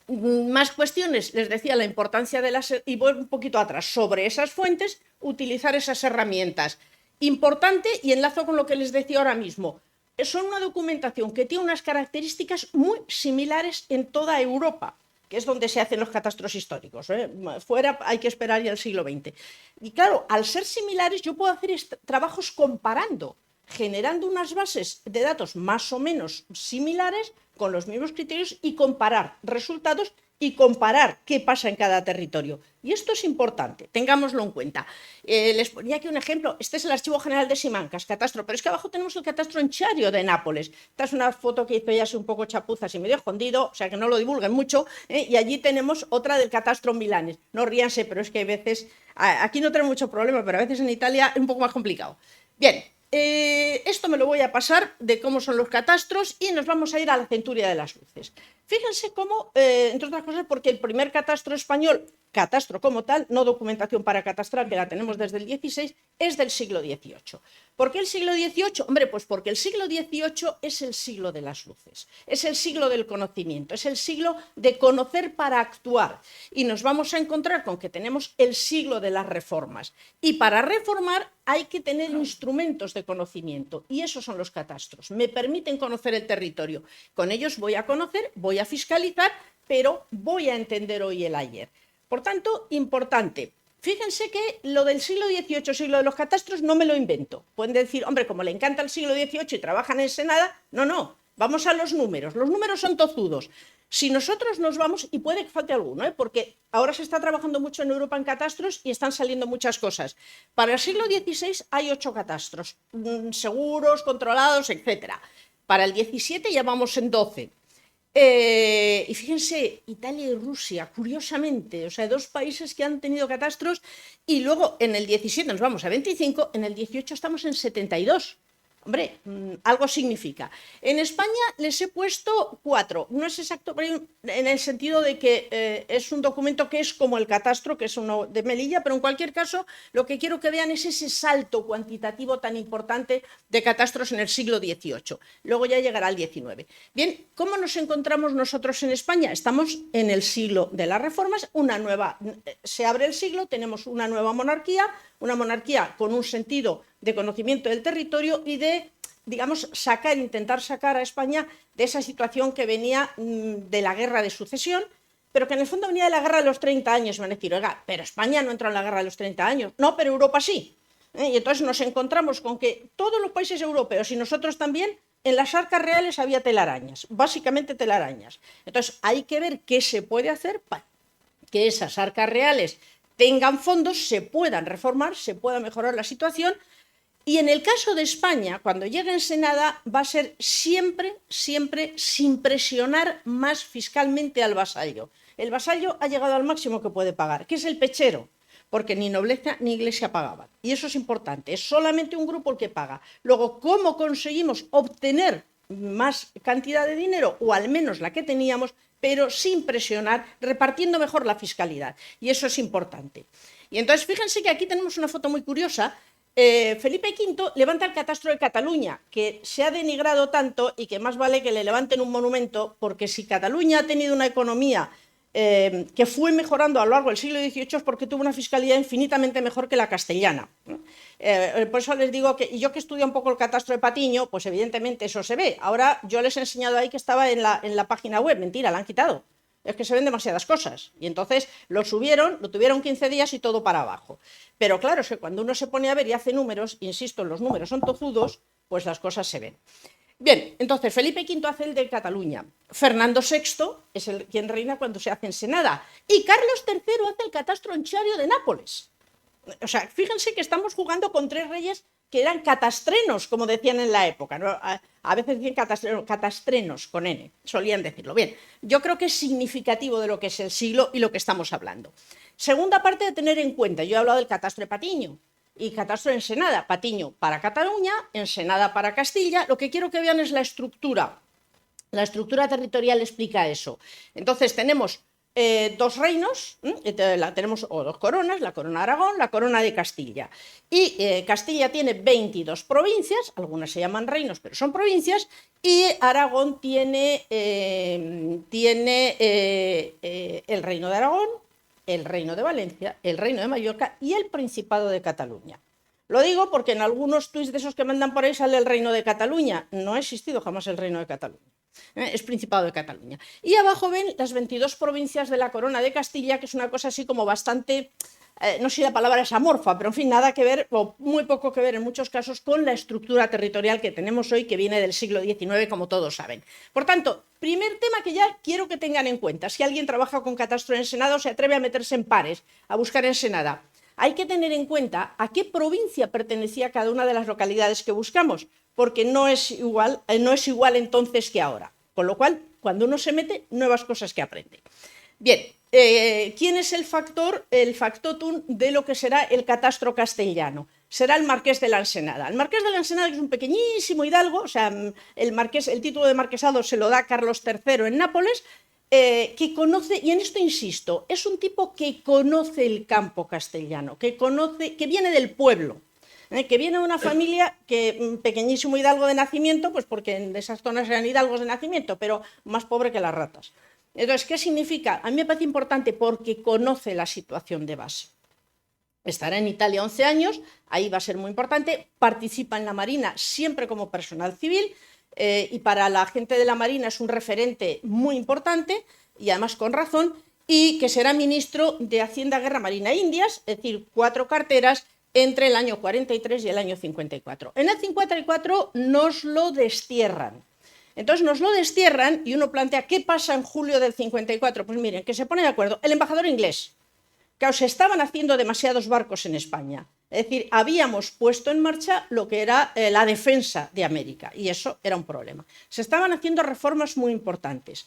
más cuestiones, les decía la importancia de y voy un poquito atrás, sobre esas fuentes, utilizar esas herramientas. Importante, y enlazo con lo que les decía ahora mismo, son una documentación que tiene unas características muy similares en toda Europa, que es donde se hacen los catastros históricos. Fuera hay que esperar ya el siglo XX. Y claro, al ser similares yo puedo hacer trabajos comparando, generando unas bases de datos más o menos similares con los mismos criterios y comparar resultados y comparar qué pasa en cada territorio. Y esto es importante, tengámoslo en cuenta. Les ponía aquí un ejemplo, este es el Archivo General de Simancas, catastro, pero es que abajo tenemos el catastro en Chario de Nápoles. Esta es una foto que hizo ya un poco chapuzas y medio escondido, o sea que no lo divulguen mucho, y allí tenemos otra del catastro en Milanes. No ríanse, pero es que a veces, aquí no tenemos mucho problema, pero a veces en Italia es un poco más complicado. Bien, esto me lo voy a pasar de cómo son los catastros y nos vamos a ir a la centuria de las luces. Fíjense cómo, entre otras cosas, porque el primer catastro español, catastro como tal, no documentación para catastrar, que la tenemos desde el 16, es del siglo XVIII. ¿Por qué el siglo XVIII? Hombre, pues porque el siglo XVIII es el siglo de las luces, es el siglo del conocimiento, es el siglo de conocer para actuar. Y nos vamos a encontrar con que tenemos el siglo de las reformas. Y para reformar hay que tener instrumentos de conocimiento, y esos son los catastros. Me permiten conocer el territorio. Con ellos voy a conocer, voy a fiscalizar, pero voy a entender hoy el ayer. Por tanto, importante. Fíjense que lo del siglo XVIII, siglo de los catastros, no me lo invento. Pueden decir, hombre, como le encanta el siglo XVIII y trabajan en Senada, no, vamos a los números son tozudos. Si nosotros nos vamos, y puede que falte alguno, porque ahora se está trabajando mucho en Europa en catastros y están saliendo muchas cosas. Para el siglo XVI hay 8 catastros, seguros, controlados, etc. Para el XVII ya vamos en 12. Y fíjense, Italia y Rusia, curiosamente, o sea, 2 países que han tenido catastros, y luego en el 17 nos vamos a 25, en el 18 estamos en 72. Hombre, algo significa. En España les he puesto 4. No es exacto, pero en el sentido de que es un documento que es como el catastro, que es uno de Melilla, pero en cualquier caso lo que quiero que vean es ese salto cuantitativo tan importante de catastros en el siglo XVIII. Luego ya llegará el XIX. Bien, ¿cómo nos encontramos nosotros en España? Estamos en el siglo de las reformas, se abre el siglo, tenemos una nueva monarquía con un sentido de conocimiento del territorio y de, digamos, intentar sacar a España de esa situación que venía de la guerra de sucesión, pero que en el fondo venía de la guerra de los 30 años. Van a decir, oiga, pero España no entró en la guerra de los 30 años. No, pero Europa sí. Y entonces nos encontramos con que todos los países europeos y nosotros también, en las arcas reales había telarañas, básicamente telarañas. Entonces hay que ver qué se puede hacer para que esas arcas reales tengan fondos, se puedan reformar, se pueda mejorar la situación. Y en el caso de España, cuando llegue en Senada, va a ser siempre sin presionar más fiscalmente al vasallo. El vasallo ha llegado al máximo que puede pagar, que es el pechero, porque ni nobleza ni iglesia pagaban. Y eso es importante, es solamente un grupo el que paga. Luego, ¿cómo conseguimos obtener más cantidad de dinero, o al menos la que teníamos, pero sin presionar, repartiendo mejor la fiscalidad? Y eso es importante. Y entonces, fíjense que aquí tenemos una foto muy curiosa. Felipe V levanta el catastro de Cataluña, que se ha denigrado tanto y que más vale que le levanten un monumento, porque si Cataluña ha tenido una economía que fue mejorando a lo largo del siglo XVIII es porque tuvo una fiscalidad infinitamente mejor que la castellana. Por eso les digo que yo, que estudio un poco el catastro de Patiño, pues evidentemente eso se ve. Ahora yo les he enseñado ahí que estaba en la página web, mentira, la han quitado. Es que se ven demasiadas cosas. Y entonces lo subieron, lo tuvieron 15 días y todo para abajo. Pero claro, es que cuando uno se pone a ver y hace números, insisto, los números son tozudos, pues las cosas se ven. Bien, entonces Felipe V hace el de Cataluña, Fernando VI es quien reina cuando se hace en Senada, y Carlos III hace el catastro en Chario de Nápoles. O sea, fíjense que estamos jugando con 3 reyes que eran catastrenos, como decían en la época, ¿no? A veces dicen catastrenos con N, solían decirlo. Bien, yo creo que es significativo de lo que es el siglo y lo que estamos hablando. Segunda parte de tener en cuenta, yo he hablado del catastro de Patiño y catastro de Ensenada. Patiño para Cataluña, Ensenada para Castilla. Lo que quiero que vean es la estructura. La estructura territorial explica eso. Entonces tenemos 2 reinos, tenemos 2 coronas, la corona de Aragón, la corona de Castilla. Y Castilla tiene 22 provincias, algunas se llaman reinos, pero son provincias, y Aragón tiene el reino de Aragón, el reino de Valencia, el reino de Mallorca y el Principado de Cataluña. Lo digo porque en algunos tuits de esos que mandan por ahí sale el reino de Cataluña. No ha existido jamás el reino de Cataluña. Es Principado de Cataluña. Y abajo ven las 22 provincias de la corona de Castilla, que es una cosa así como bastante no sé si la palabra es amorfa, pero en fin, nada que ver, o muy poco que ver en muchos casos, con la estructura territorial que tenemos hoy, que viene del siglo XIX, como todos saben. Por tanto, primer tema que ya quiero que tengan en cuenta: si alguien trabaja con catastro en Ensenada o se atreve a meterse en pares, a buscar Ensenada, hay que tener en cuenta a qué provincia pertenecía cada una de las localidades que buscamos, porque no es igual entonces que ahora. Con lo cual, cuando uno se mete, nuevas cosas que aprende. Bien, ¿quién es el factotum de lo que será el catastro castellano? Será el marqués de la Ensenada. El marqués de la Ensenada, que es un pequeñísimo hidalgo, o sea, el título de marquesado se lo da Carlos III en Nápoles, que conoce, y en esto insisto, es un tipo que conoce el campo castellano, que viene del pueblo, que viene de una familia pequeñísimo hidalgo de nacimiento, pues porque en esas zonas eran hidalgos de nacimiento, pero más pobre que las ratas. Entonces, ¿qué significa? A mí me parece importante porque conoce la situación de base. Estará en Italia 11 años, ahí va a ser muy importante, participa en la Marina siempre como personal civil, y para la gente de la Marina es un referente muy importante, y además con razón, y que será ministro de Hacienda, Guerra, Marina e Indias, es decir, 4 carteras entre el año 43 y el año 54. En el 54 nos lo destierran. Entonces nos lo destierran y uno plantea, ¿qué pasa en julio del 54? Pues miren, que se pone de acuerdo el embajador inglés. Claro, se estaban haciendo demasiados barcos en España. Es decir, habíamos puesto en marcha lo que era la defensa de América, y eso era un problema. Se estaban haciendo reformas muy importantes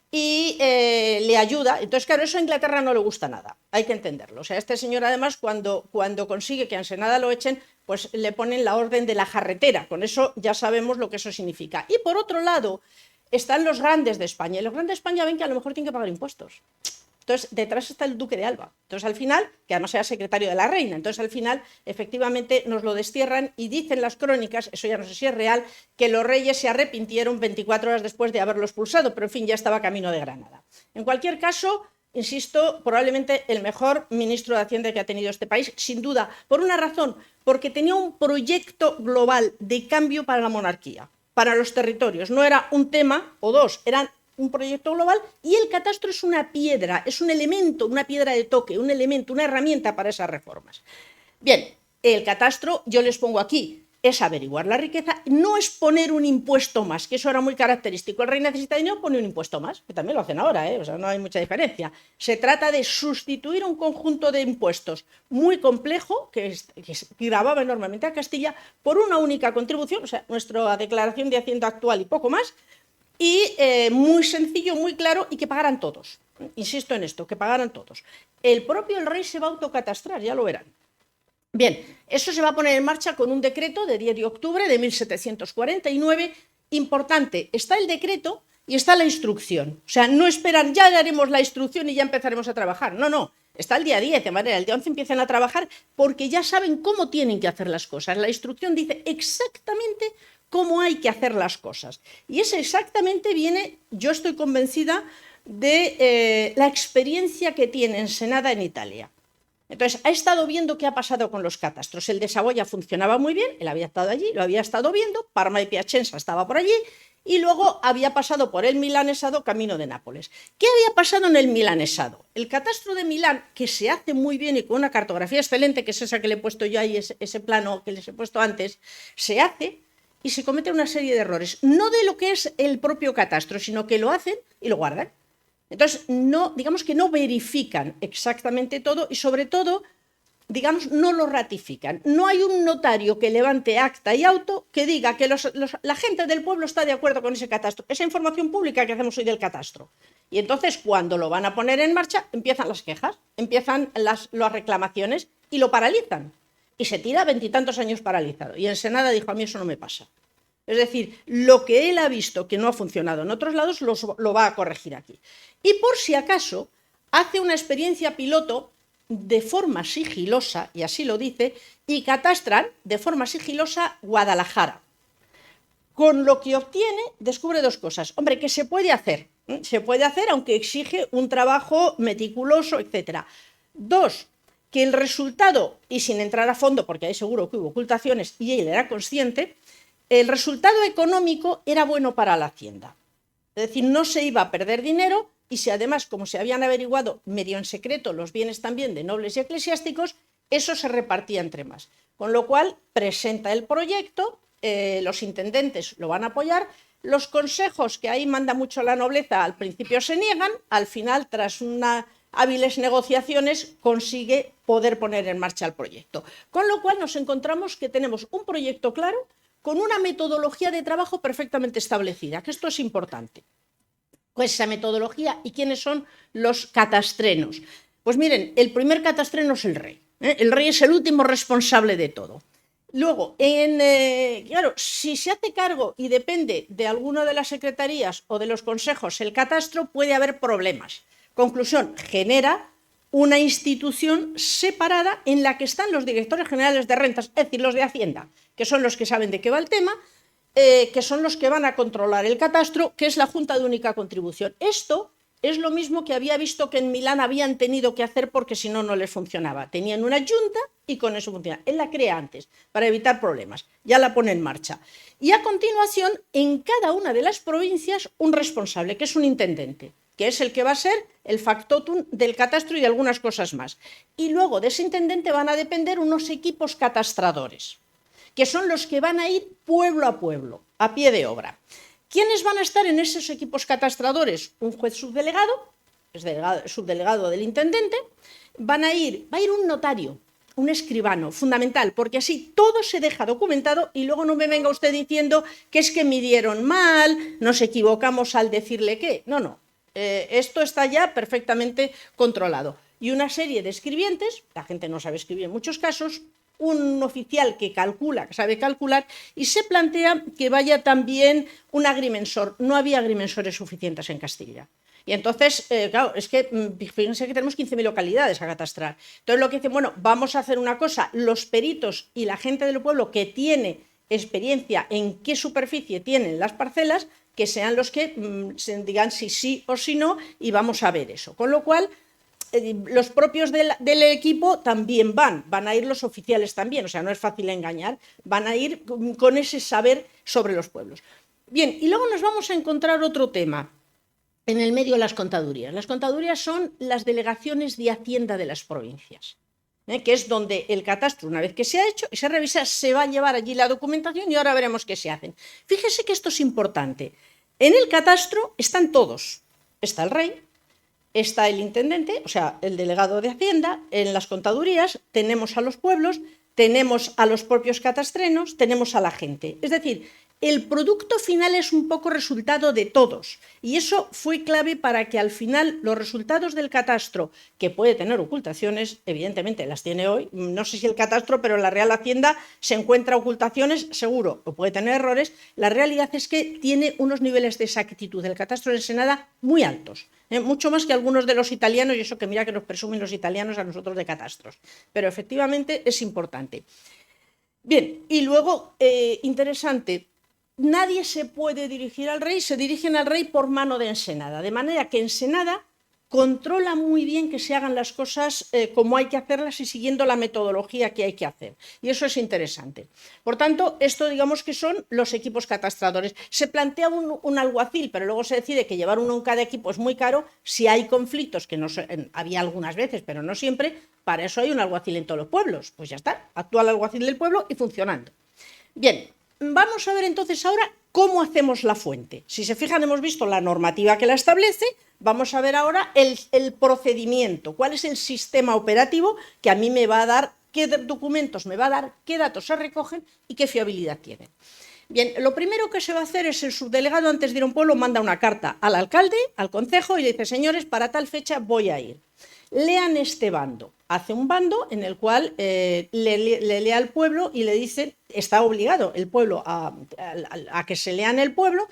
y le ayuda. Entonces, claro, eso a Inglaterra no le gusta nada, hay que entenderlo. O sea, este señor además cuando consigue que a Ensenada lo echen, pues le ponen la orden de la jarretera. Con eso ya sabemos lo que eso significa. Y por otro lado están los grandes de España, y los grandes de España ven que a lo mejor tienen que pagar impuestos. Entonces, detrás está el duque de Alba. Entonces, al final, que además era secretario de la reina, entonces al final, efectivamente, nos lo destierran, y dicen las crónicas, eso ya no sé si es real, que los reyes se arrepintieron 24 horas después de haberlo expulsado, pero en fin, ya estaba camino de Granada. En cualquier caso, insisto, probablemente el mejor ministro de Hacienda que ha tenido este país, sin duda, por una razón, porque tenía un proyecto global de cambio para la monarquía, para los territorios. No era un tema o dos, eran un proyecto global, y el catastro es una piedra, es un elemento, una piedra de toque, un elemento, una herramienta para esas reformas. Bien, el catastro, yo les pongo aquí, es averiguar la riqueza, no es poner un impuesto más, que eso era muy característico. El rey necesita dinero, pone un impuesto más, que también lo hacen ahora, o sea, no hay mucha diferencia. Se trata de sustituir un conjunto de impuestos muy complejo, que gravaba enormemente a Castilla, por una única contribución, o sea, nuestra declaración de Hacienda actual y poco más, y muy sencillo, muy claro, y que pagaran todos. Insisto en esto, que pagaran todos. El rey se va a autocatastrar, ya lo verán. Bien, eso se va a poner en marcha con un decreto de 10 de octubre de 1749. Importante, está el decreto y está la instrucción. O sea, no esperan, ya haremos la instrucción y ya empezaremos a trabajar. No, no, está el día 10, de manera el día 11 empiezan a trabajar porque ya saben cómo tienen que hacer las cosas. La instrucción dice exactamente cómo hay que hacer las cosas. Y ese exactamente viene, yo estoy convencida, de la experiencia que tiene Ensenada en Italia. Entonces, ha estado viendo qué ha pasado con los catastros. El de Saboya funcionaba muy bien, él había estado allí, lo había estado viendo, Parma y Piacenza estaba por allí, y luego había pasado por el milanesado camino de Nápoles. ¿Qué había pasado en el milanesado? El catastro de Milán, que se hace muy bien y con una cartografía excelente, que es esa que le he puesto yo ahí, ese plano que les he puesto antes, se hace y se comete una serie de errores, no de lo que es el propio catastro, sino que lo hacen y lo guardan. Entonces, digamos que no verifican exactamente todo y, sobre todo, digamos, no lo ratifican. No hay un notario que levante acta y auto que diga que la gente del pueblo está de acuerdo con ese catastro, esa información pública que hacemos hoy del catastro. Y entonces, cuando lo van a poner en marcha, empiezan las quejas, empiezan las reclamaciones y lo paralizan. Y se tira 20 y tantos años paralizado. Y Ensenada dijo, a mí eso no me pasa. Es decir, lo que él ha visto que no ha funcionado en otros lados lo va a corregir aquí. Y por si acaso, hace una experiencia piloto de forma sigilosa, y así lo dice, y catastran de forma sigilosa Guadalajara. Con lo que obtiene, descubre dos cosas. Hombre, que se puede hacer, aunque exige un trabajo meticuloso, etc. Dos, que el resultado, y sin entrar a fondo, porque ahí seguro que hubo ocultaciones y él era consciente, el resultado económico era bueno para la Hacienda. Es decir, no se iba a perder dinero, y si además, como se habían averiguado medio en secreto los bienes también de nobles y eclesiásticos, eso se repartía entre más. Con lo cual presenta el proyecto, los intendentes lo van a apoyar, los consejos, que ahí manda mucho la nobleza, al principio se niegan, al final, tras unas hábiles negociaciones, consigue poder poner en marcha el proyecto. Con lo cual nos encontramos que tenemos un proyecto claro, con una metodología de trabajo perfectamente establecida, que esto es importante. Pues esa metodología, ¿y quiénes son los catastrenos? Pues miren, el primer catastreno es el rey. El rey es el último responsable de todo. Luego, claro, si se hace cargo y depende de alguna de las secretarías o de los consejos el catastro, puede haber problemas. Conclusión, genera una institución separada en la que están los directores generales de rentas, es decir, los de Hacienda, que son los que saben de qué va el tema, que son los que van a controlar el catastro, que es la Junta de Única Contribución. Esto es lo mismo que había visto que en Milán habían tenido que hacer porque si no, no les funcionaba. Tenían una junta y con eso funcionaba. Él la crea antes para evitar problemas, ya la pone en marcha. Y a continuación, en cada una de las provincias, un responsable, que es un intendente, que es el que va a ser el factotum del catastro y de algunas cosas más. Y luego de ese intendente van a depender unos equipos catastradores, que son los que van a ir pueblo a pueblo, a pie de obra. ¿Quiénes van a estar en esos equipos catastradores? Un juez subdelegado, es subdelegado del intendente, va a ir un notario, un escribano, fundamental, porque así todo se deja documentado y luego no me venga usted diciendo que es que midieron mal, nos equivocamos al decirle qué. No, esto está ya perfectamente controlado. Y una serie de escribientes, la gente no sabe escribir en muchos casos, un oficial que calcula, que sabe calcular, y se plantea que vaya también un agrimensor. No había agrimensores suficientes en Castilla. Y entonces, claro, es que fíjense que tenemos 15.000 localidades a catastrar. Entonces lo que dicen, bueno, vamos a hacer una cosa, los peritos y la gente del pueblo que tiene experiencia en qué superficie tienen las parcelas, que sean los que digan si sí o si no, y vamos a ver eso. Con lo cual, los propios del equipo también van a ir los oficiales también, o sea, no es fácil engañar, van a ir con ese saber sobre los pueblos. Bien, y luego nos vamos a encontrar otro tema en el medio de las contadurías. Las contadurías son las delegaciones de Hacienda de las provincias, que es donde el catastro, una vez que se ha hecho y se revisa, se va a llevar allí la documentación y ahora veremos qué se hacen. Fíjese que esto es importante. En el catastro están todos. Está el rey, está el intendente, o sea, el delegado de Hacienda. En las contadurías tenemos a los pueblos, tenemos a los propios catastrenos, tenemos a la gente. Es decir, el producto final es un poco resultado de todos. Y eso fue clave para que al final los resultados del catastro, que puede tener ocultaciones, evidentemente las tiene hoy, no sé si el catastro, pero en la Real Hacienda se encuentra ocultaciones, seguro, o puede tener errores. La realidad es que tiene unos niveles de exactitud del catastro de Ensenada muy altos. Mucho más que algunos de los italianos, y eso que mira que nos presumen los italianos a nosotros de catastros. Pero efectivamente es importante. Bien, y luego, interesante, nadie se puede dirigir al rey, se dirigen al rey por mano de Ensenada, de manera que Ensenada controla muy bien que se hagan las cosas como hay que hacerlas y siguiendo la metodología que hay que hacer. Y eso es interesante. Por tanto, esto digamos que son los equipos catastradores. Se plantea un alguacil, pero luego se decide que llevar uno en cada equipo es muy caro. Si hay conflictos, que no había algunas veces, pero no siempre, para eso hay un alguacil en todos los pueblos. Pues ya está, actúa el alguacil del pueblo y funcionando. Bien, vamos a ver entonces ahora cómo hacemos la fuente. Si se fijan, hemos visto la normativa que la establece. Vamos a ver ahora el procedimiento, cuál es el sistema operativo que a mí me va a dar, qué documentos me va a dar, qué datos se recogen y qué fiabilidad tienen. Bien, lo primero que se va a hacer es el subdelegado, antes de ir a un pueblo, manda una carta al alcalde, al concejo, y le dice, señores, para tal fecha voy a ir. Lean este bando. Hace un bando en el cual le lee al pueblo y le dice, está obligado el pueblo a que se lea en el pueblo.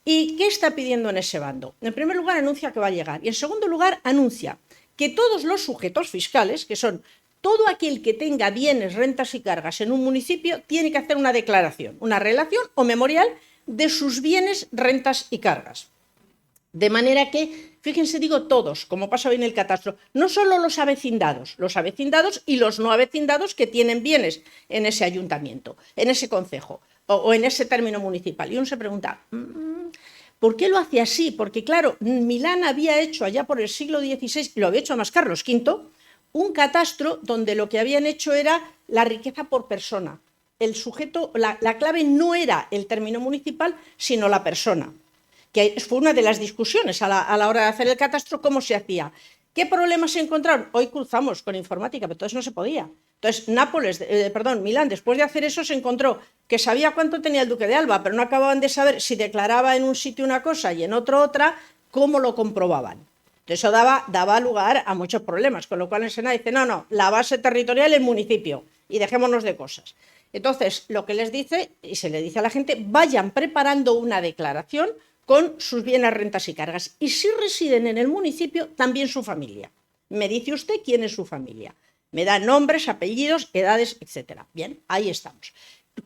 ¿Y qué está pidiendo en ese bando? En primer lugar, anuncia que va a llegar. Y en segundo lugar, anuncia que todos los sujetos fiscales, que son todo aquel que tenga bienes, rentas y cargas en un municipio, tiene que hacer una declaración, una relación o memorial de sus bienes, rentas y cargas. De manera que, fíjense, digo todos, como pasa hoy en el catastro, no solo los avecindados y los no avecindados que tienen bienes en ese ayuntamiento, en ese concejo o en ese término municipal. Y uno se pregunta, ¿Por qué lo hace así? Porque, claro, Milán había hecho allá por el siglo XVI, y lo había hecho además Carlos V, un catastro donde lo que habían hecho era la riqueza por persona. El sujeto, la clave no era el término municipal, sino la persona, que fue una de las discusiones a la hora de hacer el catastro, cómo se hacía. ¿Qué problemas se encontraron? Hoy cruzamos con informática, pero entonces no se podía. Entonces, Milán, después de hacer eso, se encontró que sabía cuánto tenía el duque de Alba, pero no acababan de saber si declaraba en un sitio una cosa y en otro otra, cómo lo comprobaban. Entonces, eso daba lugar a muchos problemas, con lo cual el Senado dice, no, la base territorial es el municipio y dejémonos de cosas. Entonces, lo que les dice, y se le dice a la gente, vayan preparando una declaración con sus bienes, rentas y cargas. Y si residen en el municipio, también su familia. Me dice usted quién es su familia. Me da nombres, apellidos, edades, etc. Bien, ahí estamos.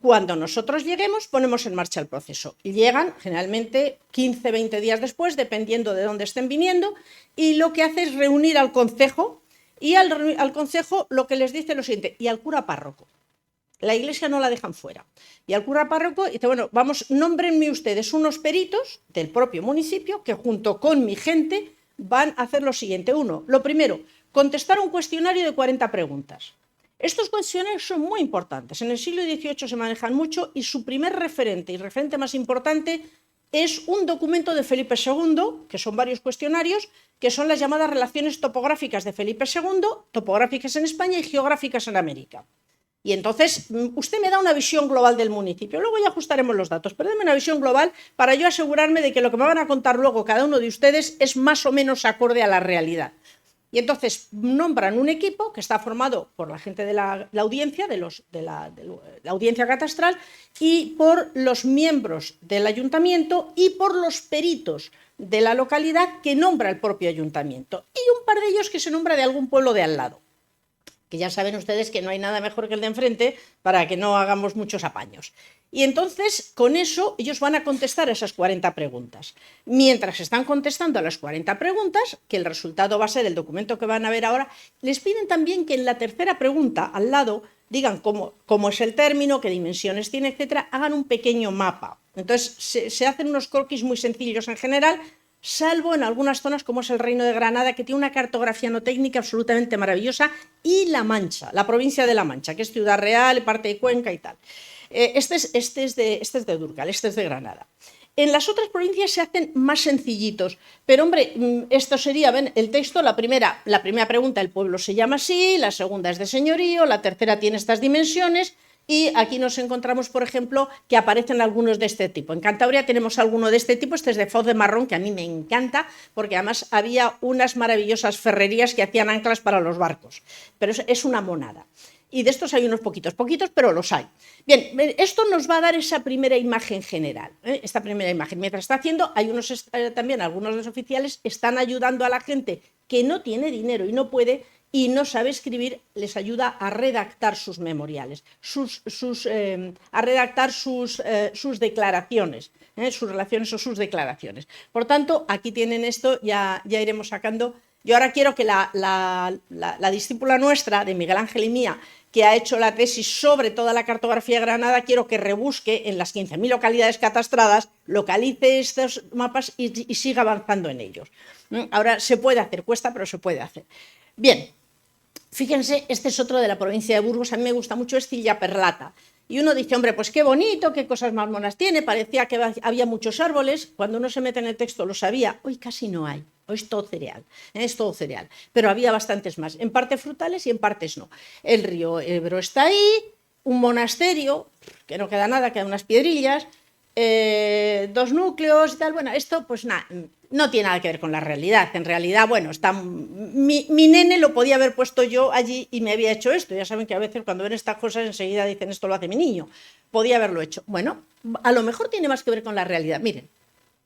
Cuando nosotros lleguemos, ponemos en marcha el proceso. Llegan generalmente 15, 20 días después, dependiendo de dónde estén viniendo, y lo que hace es reunir al concejo, y al concejo lo que les dice es lo siguiente, y al cura párroco. La iglesia no la dejan fuera. Y al cura párroco dice, bueno, nómbrenme ustedes unos peritos del propio municipio que junto con mi gente van a hacer lo siguiente. Lo primero, contestar un cuestionario de 40 preguntas. Estos cuestionarios son muy importantes. En el siglo XVIII se manejan mucho y su primer referente y referente más importante es un documento de Felipe II, que son varios cuestionarios, que son las llamadas relaciones topográficas de Felipe II, topográficas en España y geográficas en América. Y entonces usted me da una visión global del municipio, luego ya ajustaremos los datos, pero déme una visión global para yo asegurarme de que lo que me van a contar luego cada uno de ustedes es más o menos acorde a la realidad. Y entonces nombran un equipo que está formado por la gente de la audiencia, de la audiencia catastral, y por los miembros del ayuntamiento y por los peritos de la localidad que nombra el propio ayuntamiento, y un par de ellos que se nombra de algún pueblo de al lado, que ya saben ustedes que no hay nada mejor que el de enfrente para que no hagamos muchos apaños. Y entonces, con eso, ellos van a contestar a esas 40 preguntas. Mientras están contestando a las 40 preguntas, que el resultado va a ser el documento que van a ver ahora, les piden también que en la tercera pregunta, al lado, digan cómo es el término, qué dimensiones tiene, etcétera, hagan un pequeño mapa. Entonces, se hacen unos croquis muy sencillos en general, salvo en algunas zonas como es el Reino de Granada, que tiene una cartografía no técnica absolutamente maravillosa, y La Mancha, la provincia de La Mancha, que es Ciudad Real, parte de Cuenca y tal. Este es de Dúrcal, este es de Granada. En las otras provincias se hacen más sencillitos, pero hombre, esto sería, ven, el texto, la primera pregunta, el pueblo se llama así, la segunda es de señorío, la tercera tiene estas dimensiones, y aquí nos encontramos, por ejemplo, que aparecen algunos de este tipo. En Cantabria tenemos alguno de este tipo, este es de Foz de Marrón, que a mí me encanta, porque además había unas maravillosas ferrerías que hacían anclas para los barcos, pero es una monada. Y de estos hay unos poquitos, pero los hay. Bien, esto nos va a dar esa primera imagen general, esta primera imagen. Mientras está haciendo, hay también algunos de los oficiales están ayudando a la gente que no tiene dinero y no puede y no sabe escribir, les ayuda a redactar sus memoriales, a redactar sus declaraciones, sus relaciones o sus declaraciones. Por tanto, aquí tienen esto, ya iremos sacando. Yo ahora quiero que la discípula nuestra, de Miguel Ángel y mía, que ha hecho la tesis sobre toda la cartografía de Granada, quiero que rebusque en las 15.000 localidades catastradas, localice estos mapas y siga avanzando en ellos. Ahora se puede hacer, cuesta, pero se puede hacer. Bien, fíjense, este es otro de la provincia de Burgos, a mí me gusta mucho, es Cillaperlata. Y uno dice, hombre, pues qué bonito, qué cosas más monas tiene, parecía que había muchos árboles, cuando uno se mete en el texto lo sabía, hoy casi no hay. Hoy es todo cereal, pero había bastantes más, en partes frutales y en partes no. El río Ebro está ahí, un monasterio, que no queda nada, quedan unas piedrillas, 2 núcleos y tal. Bueno, esto pues nada, no tiene nada que ver con la realidad. En realidad, bueno, mi nene lo podía haber puesto yo allí y me había hecho esto. Ya saben que a veces cuando ven estas cosas enseguida dicen esto lo hace mi niño. Podía haberlo hecho. Bueno, a lo mejor tiene más que ver con la realidad. Miren.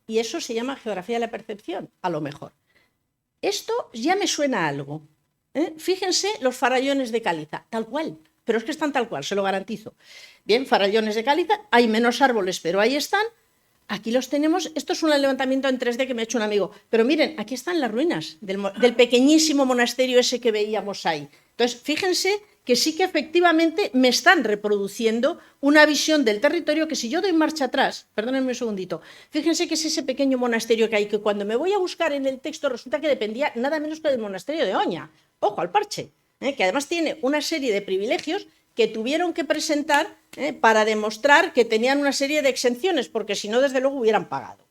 Y eso se llama geografía de la percepción, a lo mejor. Esto ya me suena a algo. Fíjense los farallones de caliza, tal cual, pero es que están tal cual, se lo garantizo. Bien, farallones de caliza, hay menos árboles, pero ahí están. Aquí los tenemos, esto es un levantamiento en 3D que me ha hecho un amigo, pero miren, aquí están las ruinas del pequeñísimo monasterio ese que veíamos ahí. Entonces, fíjense que sí que efectivamente me están reproduciendo una visión del territorio que si yo doy marcha atrás, perdónenme un segundito, fíjense que es ese pequeño monasterio que hay, que cuando me voy a buscar en el texto resulta que dependía nada menos que del monasterio de Oña, ojo al parche, que además tiene una serie de privilegios que tuvieron que presentar para demostrar que tenían una serie de exenciones, porque si no, desde luego hubieran pagado.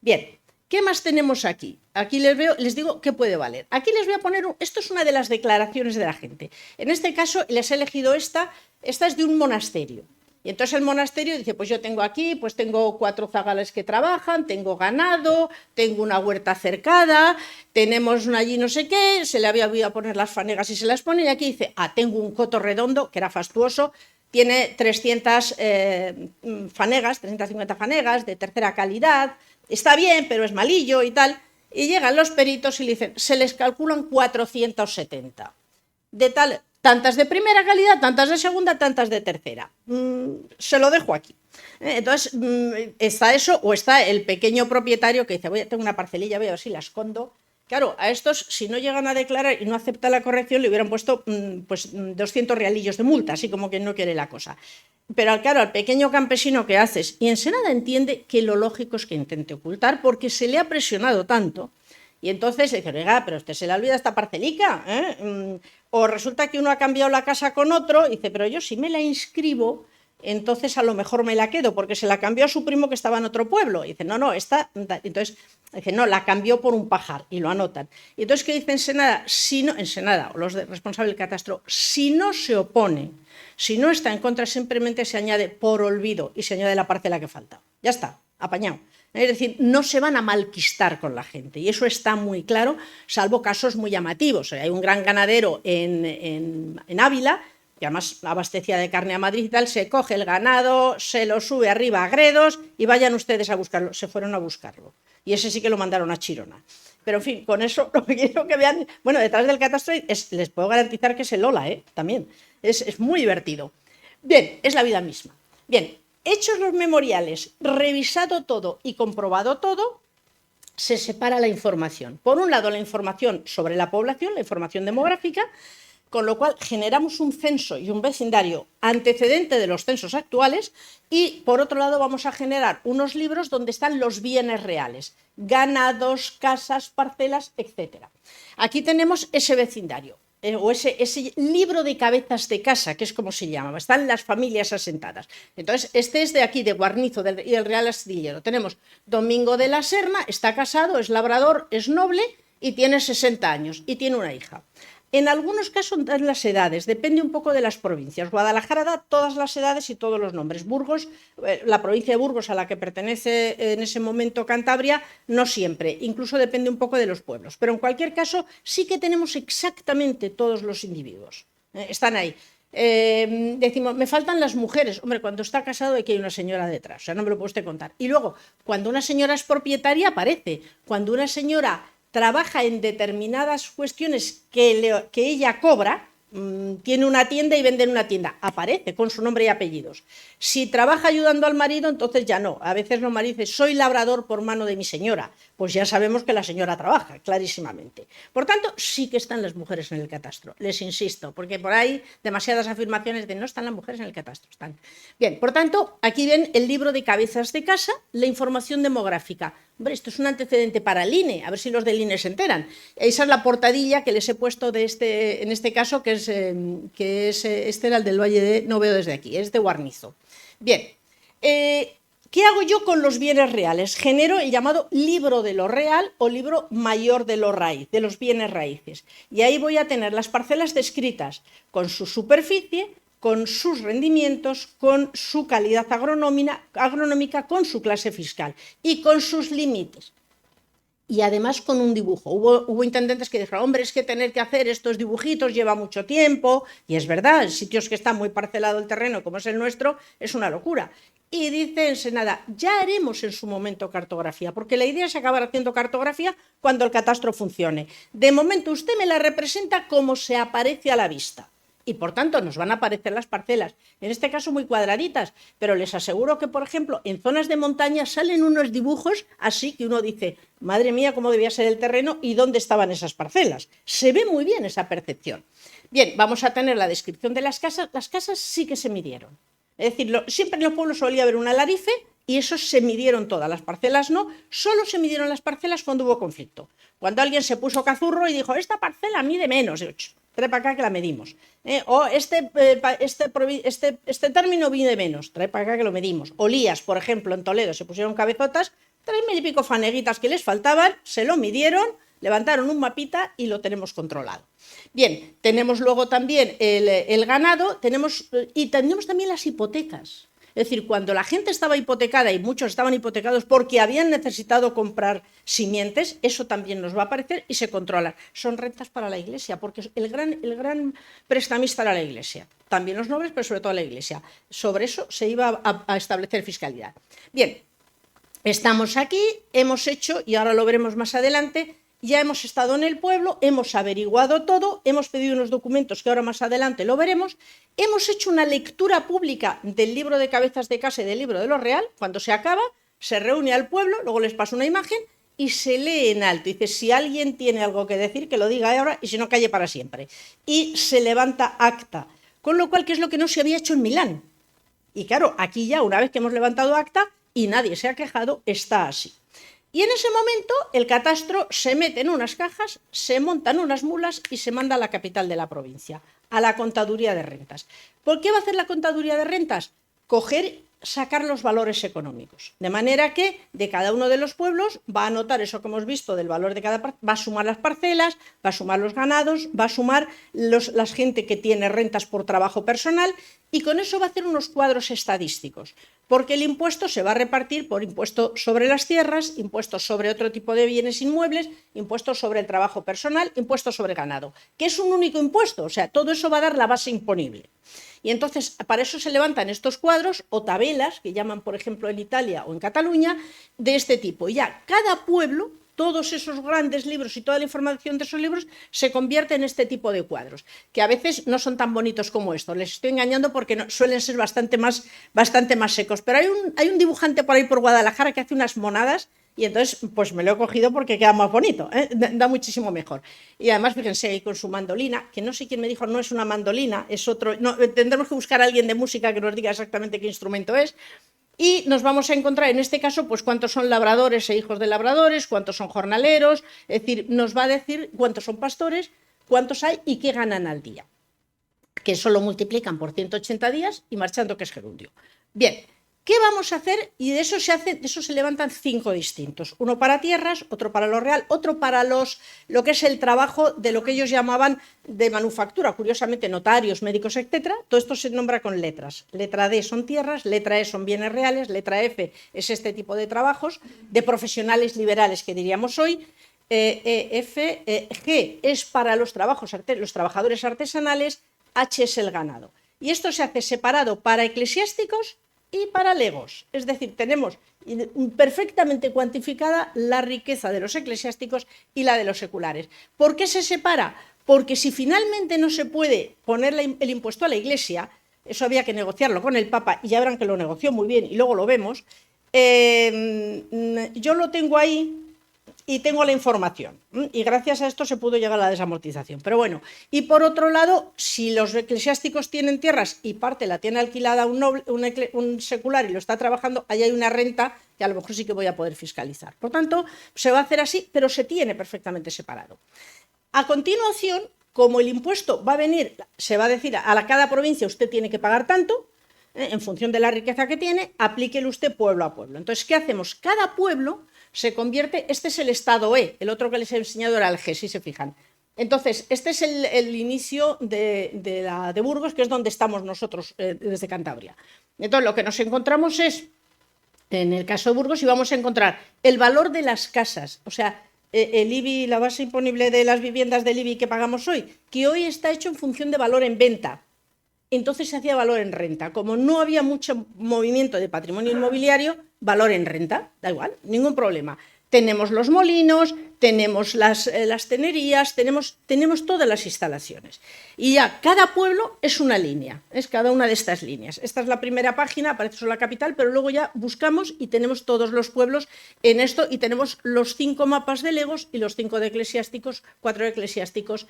Bien, ¿qué más tenemos aquí? Aquí les digo qué puede valer. Aquí les voy a poner, esto es una de las declaraciones de la gente. En este caso les he elegido esta es de un monasterio. Y entonces el monasterio dice, pues yo tengo aquí, pues tengo 4 zagales que trabajan, tengo ganado, tengo una huerta cercada, tenemos allí no sé qué, se le había olvidado poner las fanegas y se las pone, y aquí dice, tengo un coto redondo, que era fastuoso, tiene 300 fanegas, 350 fanegas de tercera calidad, está bien, pero es malillo y tal, y llegan los peritos y le dicen, se les calculan 470, de tal... Tantas de primera calidad, tantas de segunda, tantas de tercera. Se lo dejo aquí. Entonces, está eso, o está el pequeño propietario que dice, tengo una parcelilla, voy a ver si la escondo. Claro, a estos, si no llegan a declarar y no aceptan la corrección, le hubieran puesto 200 realillos de multa, así como que no quiere la cosa. Pero claro, al pequeño campesino que haces, y Ensenada entiende que lo lógico es que intente ocultar, porque se le ha presionado tanto. Y entonces dice, oiga, pero usted se le olvida esta parcelica, o resulta que uno ha cambiado la casa con otro, y dice, pero yo si me la inscribo, entonces a lo mejor me la quedo, porque se la cambió a su primo que estaba en otro pueblo. Y dice, no, esta... Entonces dice, no, la cambió por un pajar, y lo anotan. Y entonces, ¿qué dice Ensenada? Ensenada, o los responsables del catastro, si no se opone, si no está en contra, simplemente se añade por olvido y se añade la parcela que falta. Ya está, apañado. Es decir, no se van a malquistar con la gente, y eso está muy claro, salvo casos muy llamativos. Hay un gran ganadero en Ávila, que además abastecía de carne a Madrid y tal, se coge el ganado, se lo sube arriba a Gredos y vayan ustedes a buscarlo. Se fueron a buscarlo. Y ese sí que lo mandaron a Chirona. Pero en fin, con eso lo que quiero que vean, bueno, detrás del catastro les puedo garantizar que es el Ola, también. Es muy divertido. Bien, es la vida misma. Bien. Hechos los memoriales, revisado todo y comprobado todo, se separa la información. Por un lado, la información sobre la población, la información demográfica, con lo cual generamos un censo y un vecindario antecedente de los censos actuales, y por otro lado vamos a generar unos libros donde están los bienes reales, ganados, casas, parcelas, etc. Aquí tenemos ese vecindario. O ese libro de cabezas de casa, que es como se llama, están las familias asentadas. Entonces, este es de aquí, de Guarnizo y el Real Astillero. Tenemos Domingo de la Serna, está casado, es labrador, es noble y tiene 60 años y tiene una hija. En algunos casos dan las edades, depende un poco de las provincias. Guadalajara da todas las edades y todos los nombres. Burgos, la provincia de Burgos a la que pertenece en ese momento Cantabria, no siempre, incluso depende un poco de los pueblos. Pero en cualquier caso sí que tenemos exactamente todos los individuos. Están ahí. Decimos, me faltan las mujeres. Hombre, cuando está casado hay que hay una señora detrás, o sea, no me lo puede usted contar. Y luego, cuando una señora es propietaria, aparece. Cuando una señora trabaja en determinadas cuestiones que ella cobra, tiene una tienda y vende en una tienda, aparece con su nombre y apellidos. Si trabaja ayudando al marido, entonces ya no. A veces los maridos dicen, soy labrador por mano de mi señora. Pues ya sabemos que la señora trabaja, clarísimamente. Por tanto, sí que están las mujeres en el catastro, les insisto, porque por ahí demasiadas afirmaciones de no están las mujeres en el catastro. Están. Bien, por tanto, aquí ven el libro de cabezas de casa, la información demográfica. Hombre, esto es un antecedente para el INE, a ver si los del INE se enteran. Esa es la portadilla que les he puesto en este caso, que este era el del Valle de, no veo desde aquí, es de Guarnizo. Bien, ¿qué hago yo con los bienes reales? Genero el llamado libro de lo real o libro mayor de los bienes raíces. Y ahí voy a tener las parcelas descritas con su superficie, con sus rendimientos, con su calidad agronómica, con su clase fiscal y con sus límites. Y además con un dibujo. Hubo intendentes que dijeron, hombre, es que tener que hacer estos dibujitos lleva mucho tiempo, y es verdad, en sitios que está muy parcelado el terreno, como es el nuestro, es una locura. Y dice Ensenada, ya haremos en su momento cartografía, porque la idea es acabar haciendo cartografía cuando el catastro funcione. De momento usted me la representa como se aparece a la vista. y por tanto nos van a aparecer las parcelas, en este caso muy cuadraditas, pero les aseguro que, por ejemplo, en zonas de montaña salen unos dibujos así que uno dice, madre mía, cómo debía ser el terreno y dónde estaban esas parcelas. Se ve muy bien esa percepción. Bien, vamos a tener la descripción de las casas sí que se midieron. Es decir, siempre en los pueblos solía haber un alarife y esos se midieron todas, las parcelas no, solo se midieron las parcelas cuando hubo conflicto. Cuando alguien se puso cazurro y dijo, esta parcela mide menos, trae para acá que la medimos. O este término mide menos, trae para acá que lo medimos. Olías, por ejemplo, en Toledo se pusieron cabezotas, 3.000 y pico faneguitas que les faltaban, se lo midieron, levantaron un mapita y lo tenemos controlado. Bien, tenemos luego también el ganado, y tenemos también las hipotecas. Es decir, cuando la gente estaba hipotecada y muchos estaban hipotecados porque habían necesitado comprar simientes, eso también nos va a aparecer y se controlan. Son rentas para la Iglesia, porque el gran prestamista era la Iglesia. También los nobles, pero sobre todo la Iglesia. Sobre eso se iba a establecer fiscalidad. Bien, estamos aquí, hemos hecho, y ahora lo veremos más adelante, ya hemos estado en el pueblo, hemos averiguado todo, hemos pedido unos documentos que ahora más adelante lo veremos, hemos hecho una lectura pública del libro de cabezas de casa y del libro de lo real. Cuando se acaba, se reúne al pueblo, luego les paso una imagen y se lee en alto. Dice, si alguien tiene algo que decir, que lo diga ahora y si no, calle para siempre. Y se levanta acta. Con lo cual, ¿qué es lo que no se había hecho en Milán? Y claro, aquí ya, una vez que hemos levantado acta y nadie se ha quejado, está así. Y en ese momento el catastro se mete en unas cajas, se montan unas mulas y se manda a la capital de la provincia, a la contaduría de rentas. ¿Por qué va a hacer la contaduría de rentas? Sacar los valores económicos. De manera que de cada uno de los pueblos va a anotar eso que hemos visto del valor de cada parcela, va a sumar las parcelas, va a sumar los ganados, va a sumar la gente que tiene rentas por trabajo personal y con eso va a hacer unos cuadros estadísticos. Porque el impuesto se va a repartir por impuesto sobre las tierras, impuestos sobre otro tipo de bienes inmuebles, impuestos sobre el trabajo personal, impuestos sobre el ganado, que es un único impuesto, o sea, todo eso va a dar la base imponible. Y entonces, para eso se levantan estos cuadros o tabelas, que llaman, por ejemplo, en Italia o en Cataluña, de este tipo. Y ya cada pueblo, todos esos grandes libros y toda la información de esos libros se convierte en este tipo de cuadros, que a veces no son tan bonitos como estos. Les estoy engañando porque suelen ser bastante más secos. Pero hay un dibujante por ahí por Guadalajara que hace unas monadas y entonces pues me lo he cogido porque queda más bonito, da muchísimo mejor. Y además, fíjense, ahí con su mandolina, que no sé quién me dijo, no es una mandolina, es otro, no, tendremos que buscar a alguien de música que nos diga exactamente qué instrumento es. Y nos vamos a encontrar, en este caso, pues cuántos son labradores e hijos de labradores, cuántos son jornaleros, es decir, nos va a decir cuántos son pastores, cuántos hay y qué ganan al día. Que eso lo multiplican por 180 días y marchando que es gerundio. Bien, ¿qué vamos a hacer? Y de eso se levantan 5 distintos. Uno para tierras, otro para lo real, otro para lo que es el trabajo de lo que ellos llamaban de manufactura, curiosamente notarios, médicos, etcétera. Todo esto se nombra con letras. Letra D son tierras, letra E son bienes reales, letra F es este tipo de trabajos, de profesionales liberales que diríamos hoy. G es para los trabajadores artesanales, H es el ganado. Y esto se hace separado para eclesiásticos y para legos, es decir, tenemos perfectamente cuantificada la riqueza de los eclesiásticos y la de los seculares. ¿Por qué se separa? Porque si finalmente no se puede poner el impuesto a la Iglesia, eso había que negociarlo con el Papa y ya verán que lo negoció muy bien y luego lo vemos, yo lo tengo ahí y tengo la información y gracias a esto se pudo llegar a la desamortización. Pero bueno, y por otro lado, si los eclesiásticos tienen tierras y parte la tiene alquilada un secular y lo está trabajando, ahí hay una renta que a lo mejor sí que voy a poder fiscalizar. Por tanto, se va a hacer así, pero se tiene perfectamente separado. A continuación, como el impuesto va a venir, se va a decir a cada provincia usted tiene que pagar tanto, en función de la riqueza que tiene, aplíquelo usted pueblo a pueblo. Entonces, ¿qué hacemos? Cada pueblo se convierte, este es el estado E, el otro que les he enseñado era el G, si se fijan. Entonces, este es el inicio de Burgos, que es donde estamos nosotros desde Cantabria. Entonces, lo que nos encontramos es, en el caso de Burgos, y vamos a encontrar el valor de las casas, o sea, el IBI, la base imponible de las viviendas del IBI que pagamos hoy, que hoy está hecho en función de valor en venta. Entonces se hacía valor en renta. Como no había mucho movimiento de patrimonio inmobiliario, valor en renta, da igual, ningún problema. Tenemos los molinos, tenemos las tenerías, tenemos todas las instalaciones. Y ya cada pueblo es una línea, es cada una de estas líneas. Esta es la primera página, aparece solo la capital, pero luego ya buscamos y tenemos todos los pueblos en esto y tenemos los 5 mapas de legos y los 5 de eclesiásticos, 4 eclesiásticos,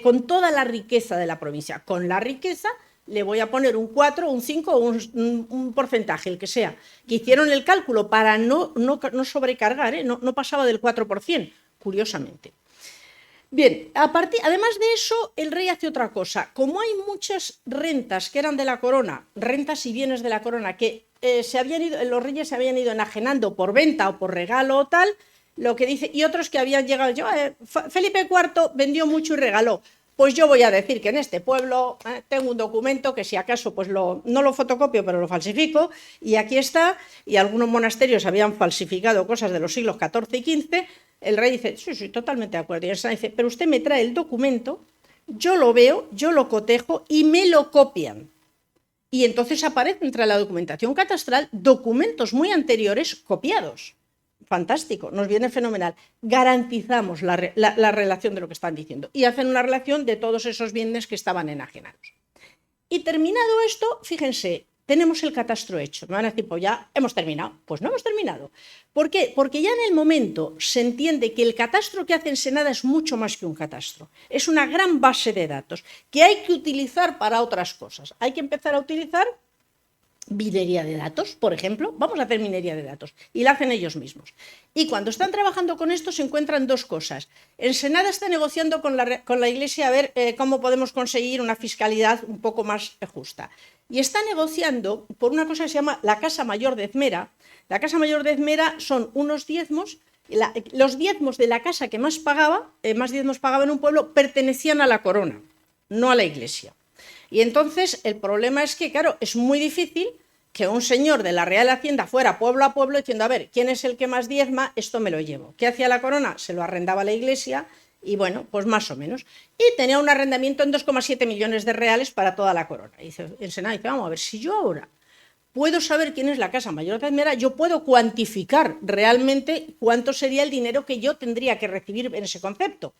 con toda la riqueza de la provincia. Con la riqueza le voy a poner un 4, un 5 o un porcentaje, el que sea, que hicieron el cálculo para no sobrecargar, no pasaba del 4%, curiosamente. Bien, además de eso, el rey hace otra cosa. Como hay muchas rentas que eran de la corona, rentas y bienes de la corona, que los reyes se habían ido enajenando por venta o por regalo o tal, lo que dice, y otros que habían llegado, Felipe IV vendió mucho y regaló. Pues yo voy a decir que en este pueblo tengo un documento que si acaso pues no lo fotocopio, pero lo falsifico, y aquí está, y algunos monasterios habían falsificado cosas de los siglos XIV y XV, el rey dice, sí, totalmente de acuerdo, y el Senado dice, pero usted me trae el documento, yo lo veo, yo lo cotejo y me lo copian. Y entonces aparece entre la documentación catastral documentos muy anteriores copiados. Fantástico, nos viene fenomenal. Garantizamos la relación de lo que están diciendo y hacen una relación de todos esos bienes que estaban enajenados. Y terminado esto, fíjense, tenemos el catastro hecho. Me van a decir, pues ya hemos terminado. Pues no hemos terminado. ¿Por qué? Porque ya en el momento se entiende que el catastro que hace Ensenada es mucho más que un catastro. Es una gran base de datos que hay que utilizar para otras cosas. Hay que empezar a utilizar minería de datos, por ejemplo. Vamos a hacer minería de datos y la hacen ellos mismos. Y cuando están trabajando con esto se encuentran dos cosas. Ensenada está negociando con la Iglesia a ver cómo podemos conseguir una fiscalidad un poco más justa. Y está negociando por una cosa que se llama la Casa Mayor de Ezmera. La Casa Mayor de Ezmera son unos diezmos. Los diezmos de la casa que más diezmos pagaba en un pueblo, pertenecían a la corona, no a la Iglesia. Y entonces el problema es que, claro, es muy difícil que un señor de la Real Hacienda fuera pueblo a pueblo diciendo, a ver, ¿quién es el que más diezma? Esto me lo llevo. ¿Qué hacía la corona? Se lo arrendaba a la Iglesia y bueno, pues más o menos. Y tenía un arrendamiento en 2,7 millones de reales para toda la corona. Y dice, el Senado dice, vamos a ver, si yo ahora puedo saber quién es la Casa Mayor de Ezmera, yo puedo cuantificar realmente cuánto sería el dinero que yo tendría que recibir en ese concepto.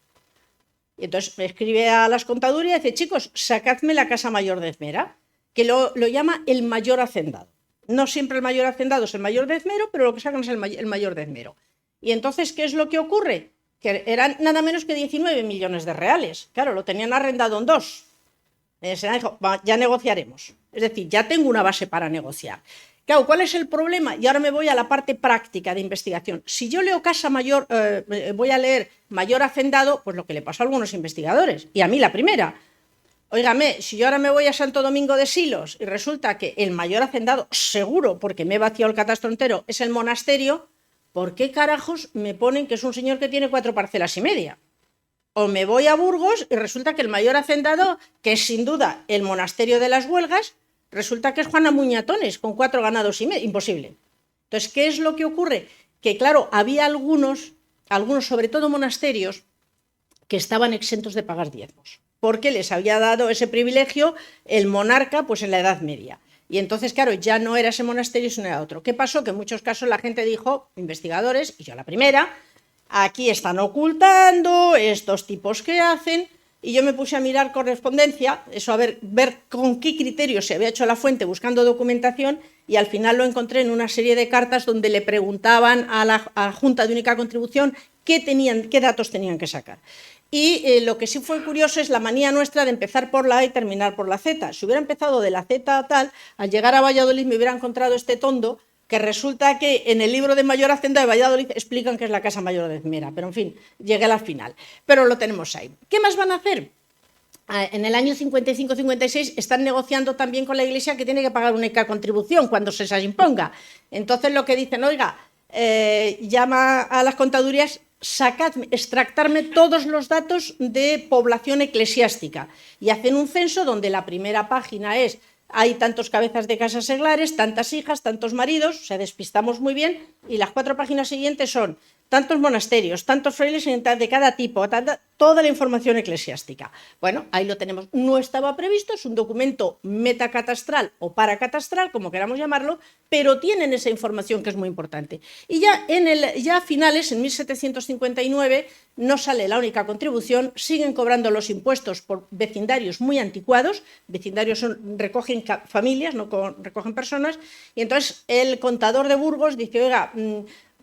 Y entonces me escribe a las contadurías y dice, chicos, sacadme la Casa Mayor de Ezmera, que lo llama el mayor hacendado. No siempre el mayor hacendado es el mayor de Ezmero, pero lo que sacan es el mayor de Ezmero. Y entonces, ¿qué es lo que ocurre? Que eran nada menos que 19 millones de reales. Claro, lo tenían arrendado en 2. El Senado dijo, ya negociaremos. Es decir, ya tengo una base para negociar. Claro, ¿cuál es el problema? Y ahora me voy a la parte práctica de investigación. Si yo leo Casa Mayor, voy a leer Mayor Hacendado, pues lo que le pasó a algunos investigadores, y a mí la primera. Óigame, si yo ahora me voy a Santo Domingo de Silos y resulta que el Mayor Hacendado, seguro, porque me he vaciado el catastro entero, es el monasterio, ¿por qué carajos me ponen que es un señor que tiene 4 parcelas y media? O me voy a Burgos y resulta que el Mayor Hacendado, que es sin duda el monasterio de las Huelgas, resulta que es Juana Muñatones, con 4 ganados y medio. Imposible. Entonces, ¿qué es lo que ocurre? Que, claro, había algunos, sobre todo monasterios, que estaban exentos de pagar diezmos, porque les había dado ese privilegio el monarca pues en la Edad Media. Y entonces, claro, ya no era ese monasterio, sino era otro. ¿Qué pasó? Que en muchos casos la gente dijo, investigadores, y yo la primera, aquí están ocultando estos tipos que hacen. Y yo me puse a mirar correspondencia, eso a ver con qué criterio se había hecho la fuente buscando documentación, y al final lo encontré en una serie de cartas donde le preguntaban a la Junta de Única Contribución qué datos tenían que sacar. Y lo que sí fue curioso es la manía nuestra de empezar por la A y terminar por la Z. Si hubiera empezado de la Z a tal, al llegar a Valladolid me hubiera encontrado este tondo, que resulta que en el libro de Mayor Hacienda de Valladolid explican que es la Casa Mayor de Ezmera, pero en fin, llegué al final. Pero lo tenemos ahí. ¿Qué más van a hacer? En el año 55-56 están negociando también con la Iglesia que tiene que pagar una contribución cuando se les imponga. Entonces lo que dicen, oiga, llama a las contadurías, extractarme todos los datos de población eclesiástica. Y hacen un censo donde la primera página es hay tantos cabezas de casas seglares, tantas hijas, tantos maridos, o sea, despistamos muy bien, y las 4 páginas siguientes son tantos monasterios, tantos frailes de cada tipo, toda la información eclesiástica. Bueno, ahí lo tenemos. No estaba previsto, es un documento metacatastral o paracatastral, como queramos llamarlo, pero tienen esa información que es muy importante. Y ya a finales, en 1759, no sale la única contribución, siguen cobrando los impuestos por vecindarios muy anticuados, vecindarios recogen familias, no recogen personas, y entonces el contador de Burgos dice, oiga,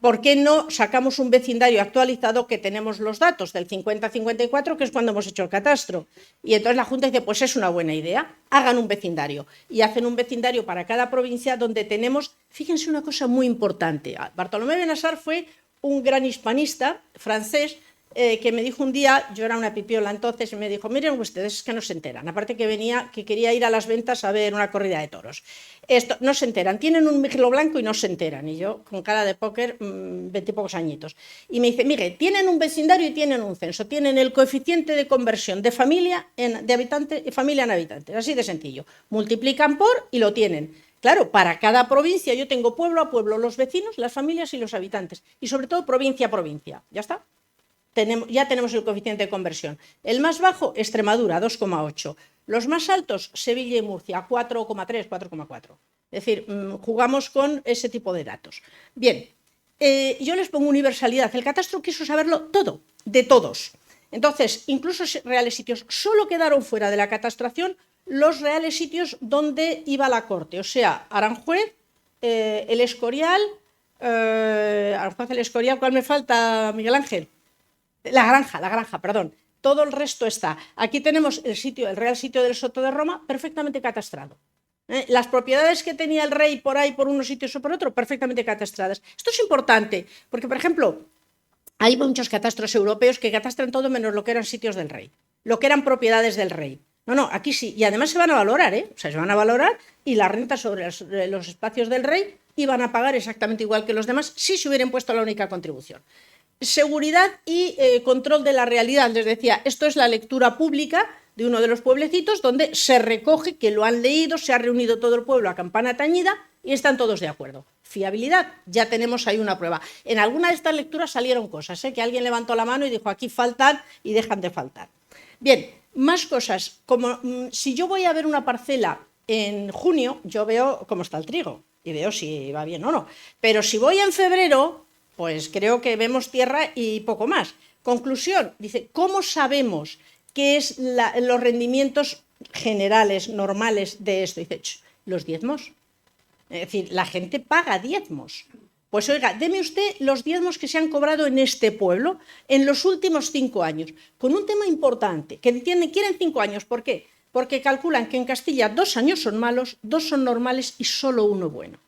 ¿por qué no sacamos un vecindario actualizado que tenemos los datos del 50-54, que es cuando hemos hecho el catastro? Y entonces la Junta dice, pues es una buena idea, hagan un vecindario. Y hacen un vecindario para cada provincia donde tenemos, fíjense una cosa muy importante, Bartolomé Benassar fue un gran hispanista francés que me dijo un día, yo era una pipiola entonces, y me dijo, miren ustedes, es que no se enteran, aparte que quería ir a las ventas a ver una corrida de toros. Esto, no se enteran, tienen un miglo blanco y no se enteran. Y yo, con cara de póker, 20 y pocos añitos. Y me dice, mire, tienen un vecindario y tienen un censo, tienen el coeficiente de conversión de familia en habitantes, así de sencillo. Multiplican por y lo tienen. Claro, para cada provincia yo tengo pueblo a pueblo, los vecinos, las familias y los habitantes. Y sobre todo provincia a provincia. ¿Ya está? Ya tenemos el coeficiente de conversión. El más bajo, Extremadura, 2,8. Los más altos, Sevilla y Murcia, 4,3, 4,4. Es decir, jugamos con ese tipo de datos. Bien, yo les pongo universalidad. El catastro quiso saberlo todo, de todos. Entonces, incluso reales sitios, solo quedaron fuera de la catastración los reales sitios donde iba la corte. O sea, Aranjuez, el Escorial, ¿cuál me falta, Miguel Ángel? La granja, perdón. Todo el resto está. Aquí tenemos el real sitio del Soto de Roma perfectamente catastrado. Las propiedades que tenía el rey por ahí, por unos sitios o por otros, perfectamente catastradas. Esto es importante, porque, por ejemplo, hay muchos catastros europeos que catastran todo menos lo que eran sitios del rey, lo que eran propiedades del rey. No, aquí sí. Y además se van a valorar, O sea, se van a valorar y las rentas sobre los espacios del rey iban a pagar exactamente igual que los demás si se hubieran puesto la única contribución. Seguridad y control de la realidad. Les decía, esto es la lectura pública de uno de los pueblecitos donde se recoge que lo han leído, se ha reunido todo el pueblo a campana tañida y están todos de acuerdo. Fiabilidad, ya tenemos ahí una prueba. En alguna de estas lecturas salieron cosas, que alguien levantó la mano y dijo, aquí faltan y dejan de faltar. Bien, más cosas, como si yo voy a ver una parcela en junio, yo veo cómo está el trigo y veo si va bien o no. Pero si voy en febrero, pues creo que vemos tierra y poco más. Conclusión, dice, ¿cómo sabemos qué es los rendimientos generales, normales de esto? Dice, los diezmos. Es decir, la gente paga diezmos. Pues oiga, deme usted los diezmos que se han cobrado en este pueblo en los últimos 5 años, con un tema importante, que quieren 5 años. ¿Por qué? Porque calculan que en Castilla 2 años son malos, 2 son normales y solo 1 bueno.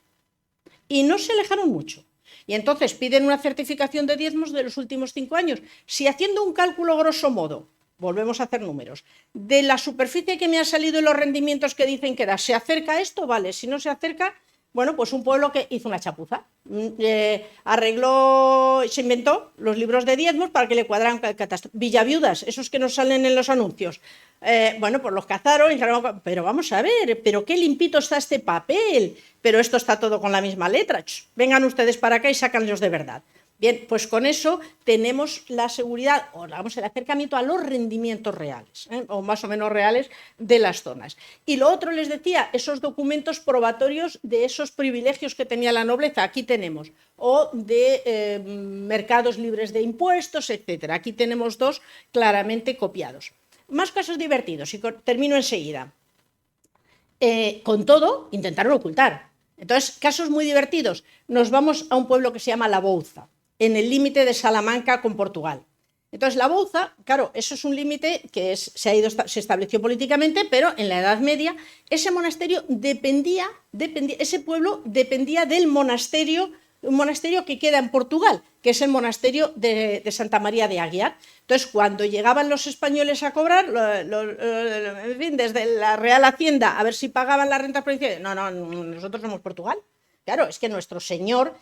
Y no se alejaron mucho. Y entonces piden una certificación de diezmos de los últimos 5 años. Si haciendo un cálculo grosso modo, volvemos a hacer números, de la superficie que me ha salido y los rendimientos que dicen que da, ¿se acerca a esto? Vale, si no se acerca, bueno, pues un pueblo que hizo una chapuza. Se inventó los libros de diezmos para que le cuadraran el catastro. Villaviudas, esos que nos salen en los anuncios. Bueno, pues los cazaron y dijeron, pero vamos a ver, pero qué limpito está este papel, pero esto está todo con la misma letra. Vengan ustedes para acá y sácanlos de verdad. Bien, pues con eso tenemos la seguridad, o el acercamiento a los rendimientos reales, o más o menos reales de las zonas. Y lo otro, les decía, esos documentos probatorios de esos privilegios que tenía la nobleza, aquí tenemos, o de mercados libres de impuestos, etc. Aquí tenemos 2 claramente copiados. Más casos divertidos, y termino enseguida. Con todo, intentaron ocultar. Entonces, casos muy divertidos. Nos vamos a un pueblo que se llama La Bouza, en el límite de Salamanca con Portugal. Entonces, La Bouza, claro, eso es un límite que se estableció políticamente, pero en la Edad Media ese monasterio ese pueblo dependía del monasterio, un monasterio que queda en Portugal, que es el monasterio de Santa María de Aguiar. Entonces, cuando llegaban los españoles a cobrar, en fin, desde la Real Hacienda, a ver si pagaban las rentas provinciales, no, nosotros somos Portugal. Claro, es que nuestro señor,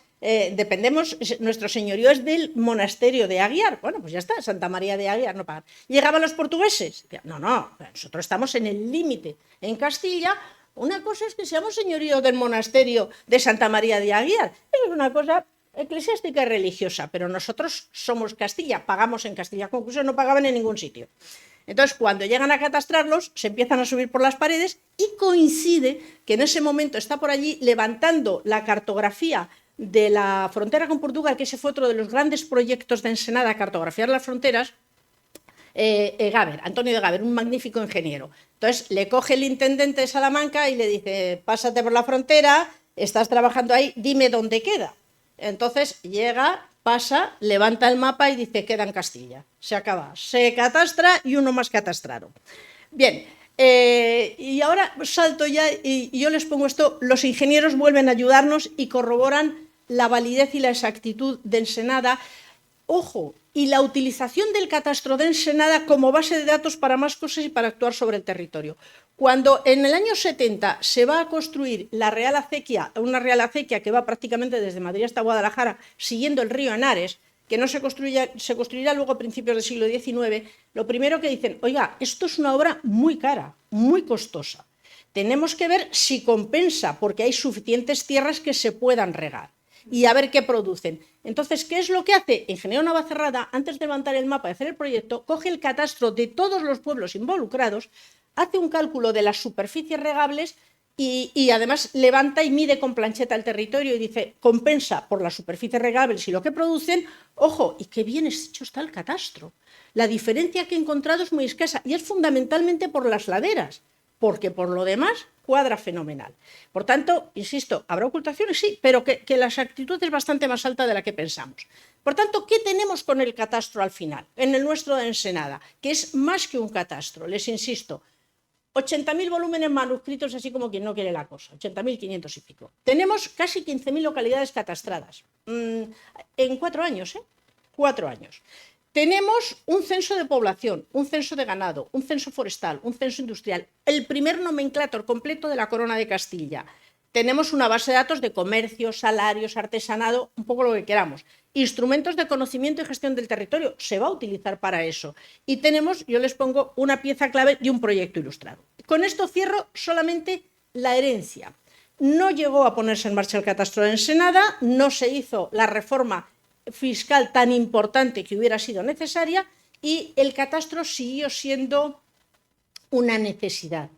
nuestro señorío es del monasterio de Aguiar. Bueno, pues ya está, Santa María de Aguiar no pagan. ¿Llegaban los portugueses? No, nosotros estamos en el límite. En Castilla, una cosa es que seamos señorío del monasterio de Santa María de Aguiar. Eso es una cosa eclesiástica y religiosa, pero nosotros somos Castilla, pagamos en Castilla. Conclusión, no pagaban en ningún sitio. Entonces, cuando llegan a catastrarlos, se empiezan a subir por las paredes y coincide que en ese momento está por allí levantando la cartografía de la frontera con Portugal, que ese fue otro de los grandes proyectos de Ensenada, cartografiar las fronteras, Gaber, Antonio de Gaber, un magnífico ingeniero. Entonces, le coge el intendente de Salamanca y le dice, pásate por la frontera, estás trabajando ahí, dime dónde queda. Entonces, llega, pasa, levanta el mapa y dice, queda en Castilla. Se acaba, se catastra y uno más catastrado. Bien, y ahora salto ya y yo les pongo esto, los ingenieros vuelven a ayudarnos y corroboran la validez y la exactitud de Ensenada. Ojo, y la utilización del catastro de Ensenada como base de datos para más cosas y para actuar sobre el territorio. Cuando en el año 70 se va a construir la Real Acequia, una Real Acequia que va prácticamente desde Madrid hasta Guadalajara, siguiendo el río Henares, que no se construirá luego a principios del siglo XIX, lo primero que dicen, oiga, esto es una obra muy cara, muy costosa. Tenemos que ver si compensa, porque hay suficientes tierras que se puedan regar. Y a ver qué producen. Entonces, ¿qué es lo que hace? Ingeniero Navacerrada, antes de levantar el mapa y hacer el proyecto, coge el catastro de todos los pueblos involucrados, hace un cálculo de las superficies regables y además levanta y mide con plancheta el territorio y dice, compensa por las superficies regables y lo que producen, ojo, y qué bien hecho está el catastro. La diferencia que he encontrado es muy escasa y es fundamentalmente por las laderas, porque por lo demás cuadra fenomenal. Por tanto, insisto, habrá ocultaciones, sí, pero que la exactitud es bastante más alta de la que pensamos. Por tanto, ¿qué tenemos con el catastro al final? En el nuestro de Ensenada, que es más que un catastro, les insisto, 80.000 volúmenes manuscritos, así como quien no quiere la cosa, 80.500 y pico. Tenemos casi 15.000 localidades catastradas, en 4 años, 4 años. Tenemos un censo de población, un censo de ganado, un censo forestal, un censo industrial, el primer nomenclator completo de la Corona de Castilla. Tenemos una base de datos de comercio, salarios, artesanado, un poco lo que queramos. Instrumentos de conocimiento y gestión del territorio, se va a utilizar para eso. Y tenemos, yo les pongo una pieza clave de un proyecto ilustrado. Con esto cierro solamente la herencia. No llegó a ponerse en marcha el catastro de Ensenada, no se hizo la reforma fiscal tan importante que hubiera sido necesaria y el catastro siguió siendo una necesidad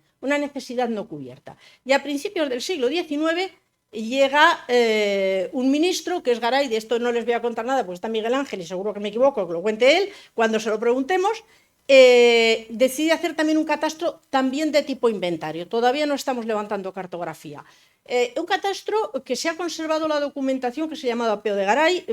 no cubierta. Y a principios del siglo XIX llega un ministro, que es Garay, de esto no les voy a contar nada porque está Miguel Ángel y seguro que me equivoco, que lo cuente él, cuando se lo preguntemos, decide hacer también un catastro también de tipo inventario. Todavía no estamos levantando cartografía. Un catastro que se ha conservado la documentación que se ha llamado Apeo de Garay.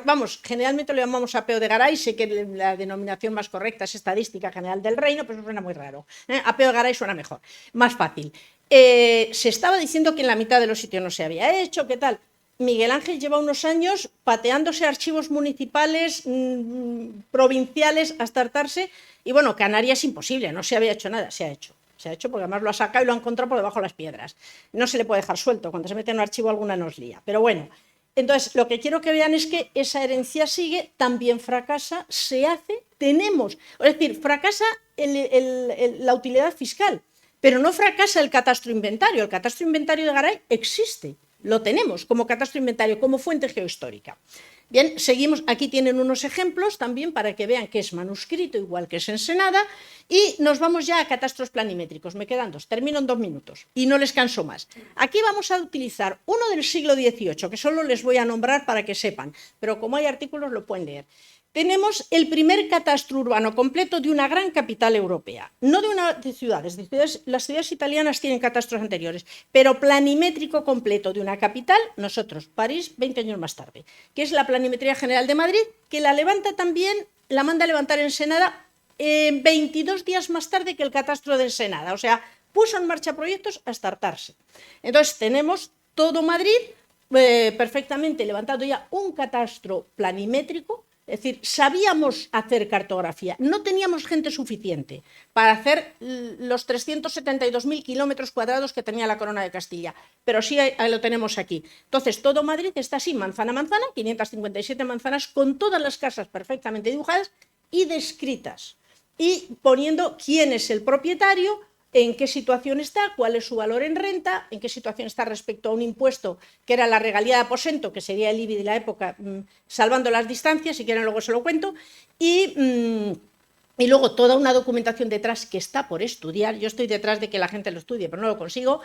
Vamos, generalmente lo llamamos Apeo de Garay, sé que la denominación más correcta es Estadística General del Reino, pero eso suena muy raro. Apeo de Garay suena mejor, más fácil. Se estaba diciendo que en la mitad de los sitios no se había hecho, ¿qué tal? Miguel Ángel lleva unos años pateándose archivos municipales, provinciales, hasta hartarse, y bueno, Canarias es imposible, no se había hecho nada, se ha hecho porque además lo ha sacado y lo ha encontrado por debajo de las piedras. No se le puede dejar suelto, cuando se mete en un archivo alguna nos lía, pero bueno. Entonces, lo que quiero que vean es que esa herencia sigue, también fracasa, se hace, tenemos, es decir, fracasa la utilidad fiscal, pero no fracasa el catastro inventario. El catastro inventario de Garay existe, lo tenemos como catastro inventario, como fuente geohistórica. Bien, seguimos, aquí tienen unos ejemplos también para que vean que es manuscrito, igual que es Ensenada, y nos vamos ya a catastros planimétricos. Me quedan 2, termino en 2 minutos y no les canso más. Aquí vamos a utilizar uno del siglo XVIII, que solo les voy a nombrar para que sepan, pero como hay artículos lo pueden leer. Tenemos el primer catastro urbano completo de una gran capital europea, no de ciudades, las ciudades italianas tienen catastros anteriores, pero planimétrico completo de una capital, nosotros, París, 20 años más tarde, que es la Planimetría General de Madrid, que la levanta también, la manda a levantar en Ensenada 22 días más tarde que el catastro de Ensenada, o sea, puso en marcha proyectos hasta hartarse. Entonces tenemos todo Madrid perfectamente levantado ya un catastro planimétrico. Es decir, sabíamos hacer cartografía, no teníamos gente suficiente para hacer los 372.000 kilómetros cuadrados que tenía la Corona de Castilla, pero sí lo tenemos aquí. Entonces, todo Madrid está así, manzana a manzana, 557 manzanas, con todas las casas perfectamente dibujadas y descritas, y poniendo quién es el propietario, en qué situación está, cuál es su valor en renta, en qué situación está respecto a un impuesto que era la regalía de aposento, que sería el IBI de la época, salvando las distancias, si quieren luego se lo cuento, y luego toda una documentación detrás que está por estudiar. Yo estoy detrás de que la gente lo estudie, pero no lo consigo,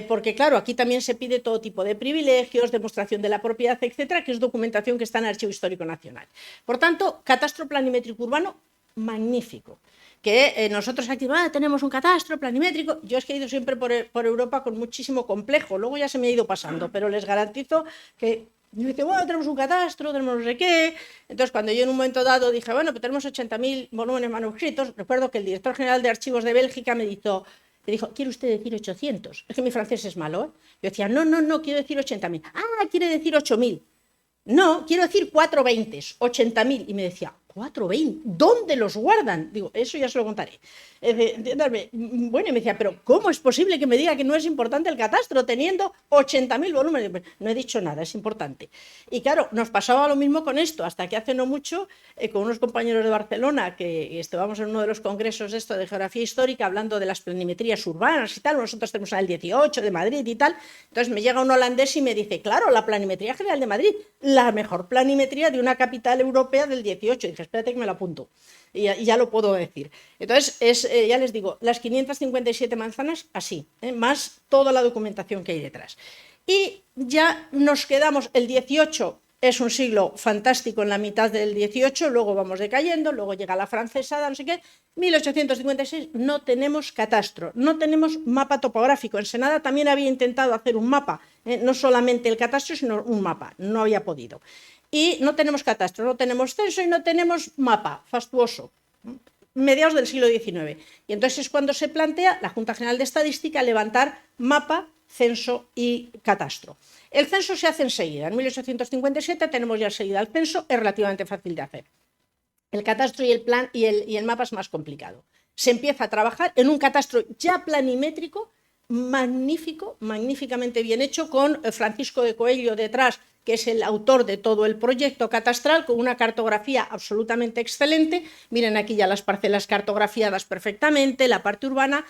porque claro, aquí también se pide todo tipo de privilegios, demostración de la propiedad, etcétera, que es documentación que está en el Archivo Histórico Nacional. Por tanto, catastro planimétrico urbano, magnífico. Que nosotros aquí tenemos un catastro planimétrico. Yo es que he ido siempre por Europa con muchísimo complejo, luego ya se me ha ido pasando, pero les garantizo que y dice, bueno, tenemos un catastro, tenemos no sé qué. Entonces, cuando yo en un momento dado dije, bueno, pues tenemos 80.000 volúmenes manuscritos, recuerdo que el director general de Archivos de Bélgica me dijo, ¿quiere usted decir 800? Es que mi francés es malo, ¿eh? Yo decía, no, quiero decir 80.000. Ah, quiere decir 8.000. No, quiero decir 420, 80.000. Y me decía, 420, ¿dónde los guardan? Digo, eso ya se lo contaré. Bueno, y me decía, pero ¿cómo es posible que me diga que no es importante el catastro teniendo 80.000 volúmenes? No he dicho nada, es importante. Y claro, nos pasaba lo mismo con esto, hasta que hace no mucho, con unos compañeros de Barcelona, que estábamos en uno de los congresos de esto de geografía histórica, hablando de las planimetrías urbanas y tal, nosotros tenemos el 18 de Madrid y tal, entonces me llega un holandés y me dice, claro, la planimetría general de Madrid, la mejor planimetría de una capital europea del 18. Y dije, espérate que me lo apunto. Y ya lo puedo decir. Entonces, ya les digo, las 557 manzanas, así, más toda la documentación que hay detrás. Y ya nos quedamos, el 18 es un siglo fantástico en la mitad del 18, luego vamos decayendo, luego llega la francesada, no sé qué. 1856 no tenemos catastro, no tenemos mapa topográfico. Ensenada también había intentado hacer un mapa, no solamente el catastro, sino un mapa, no había podido. Y no tenemos catastro, no tenemos censo y no tenemos mapa fastuoso, mediados del siglo XIX. Y entonces es cuando se plantea la Junta General de Estadística levantar mapa, censo y catastro. El censo se hace enseguida, en 1857 tenemos ya enseguida el censo, es relativamente fácil de hacer. El catastro y el plan y el mapa es más complicado. Se empieza a trabajar en un catastro ya planimétrico, magnífico, magníficamente bien hecho, con Francisco de Coello detrás, que es el autor de todo el proyecto catastral, con una cartografía absolutamente excelente. Miren aquí ya las parcelas cartografiadas perfectamente, la parte urbana.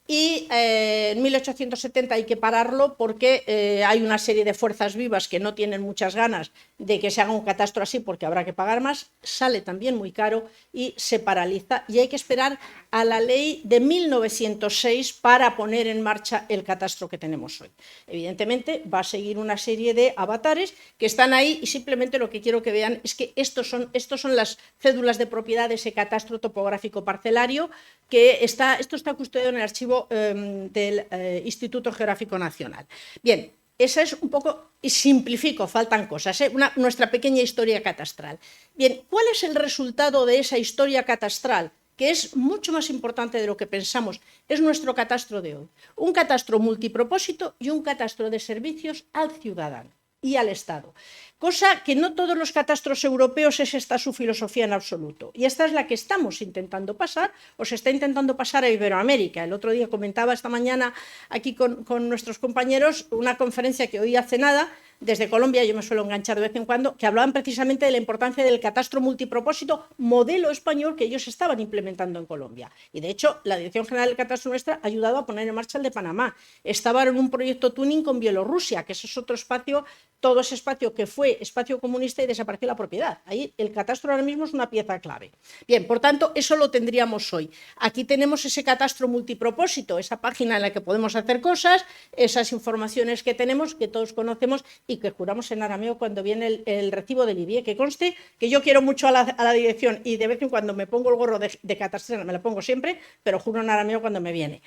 Y en 1870 hay que pararlo porque hay una serie de fuerzas vivas que no tienen muchas ganas de que se haga un catastro así porque habrá que pagar más, sale también muy caro y se paraliza y hay que esperar a la ley de 1906 para poner en marcha el catastro que tenemos hoy. Evidentemente va a seguir una serie de avatares que están ahí y simplemente lo que quiero que vean es que estos son las cédulas de propiedad de ese catastro topográfico parcelario que esto está custodiado en el archivo del Instituto Geográfico Nacional. Bien, esa es un poco, y simplifico, faltan cosas, nuestra pequeña historia catastral. Bien, ¿cuál es el resultado de esa historia catastral? Que es mucho más importante de lo que pensamos, es nuestro catastro de hoy. Un catastro multipropósito y un catastro de servicios al ciudadano y al Estado. Cosa que no todos los catastros europeos es esta su filosofía en absoluto. Y esta es la que estamos intentando pasar, o se está intentando pasar a Iberoamérica. El otro día comentaba esta mañana aquí con nuestros compañeros una conferencia que oí hace nada, desde Colombia, yo me suelo enganchar de vez en cuando, que hablaban precisamente de la importancia del catastro multipropósito, modelo español que ellos estaban implementando en Colombia. Y de hecho, la Dirección General del Catastro nuestra ha ayudado a poner en marcha el de Panamá. Estaban en un proyecto tuning con Bielorrusia, que ese es otro espacio, todo ese espacio que fue espacio comunista y desapareció la propiedad. Ahí el catastro ahora mismo es una pieza clave. Bien, por tanto, eso lo tendríamos hoy. Aquí tenemos ese catastro multipropósito, esa página en la que podemos hacer cosas, esas informaciones que tenemos, que todos conocemos y que juramos en arameo cuando viene el recibo del IBIE, que conste que yo quiero mucho a la dirección y de vez en cuando me pongo el gorro de catastrera, me lo pongo siempre, pero juro en arameo cuando me viene.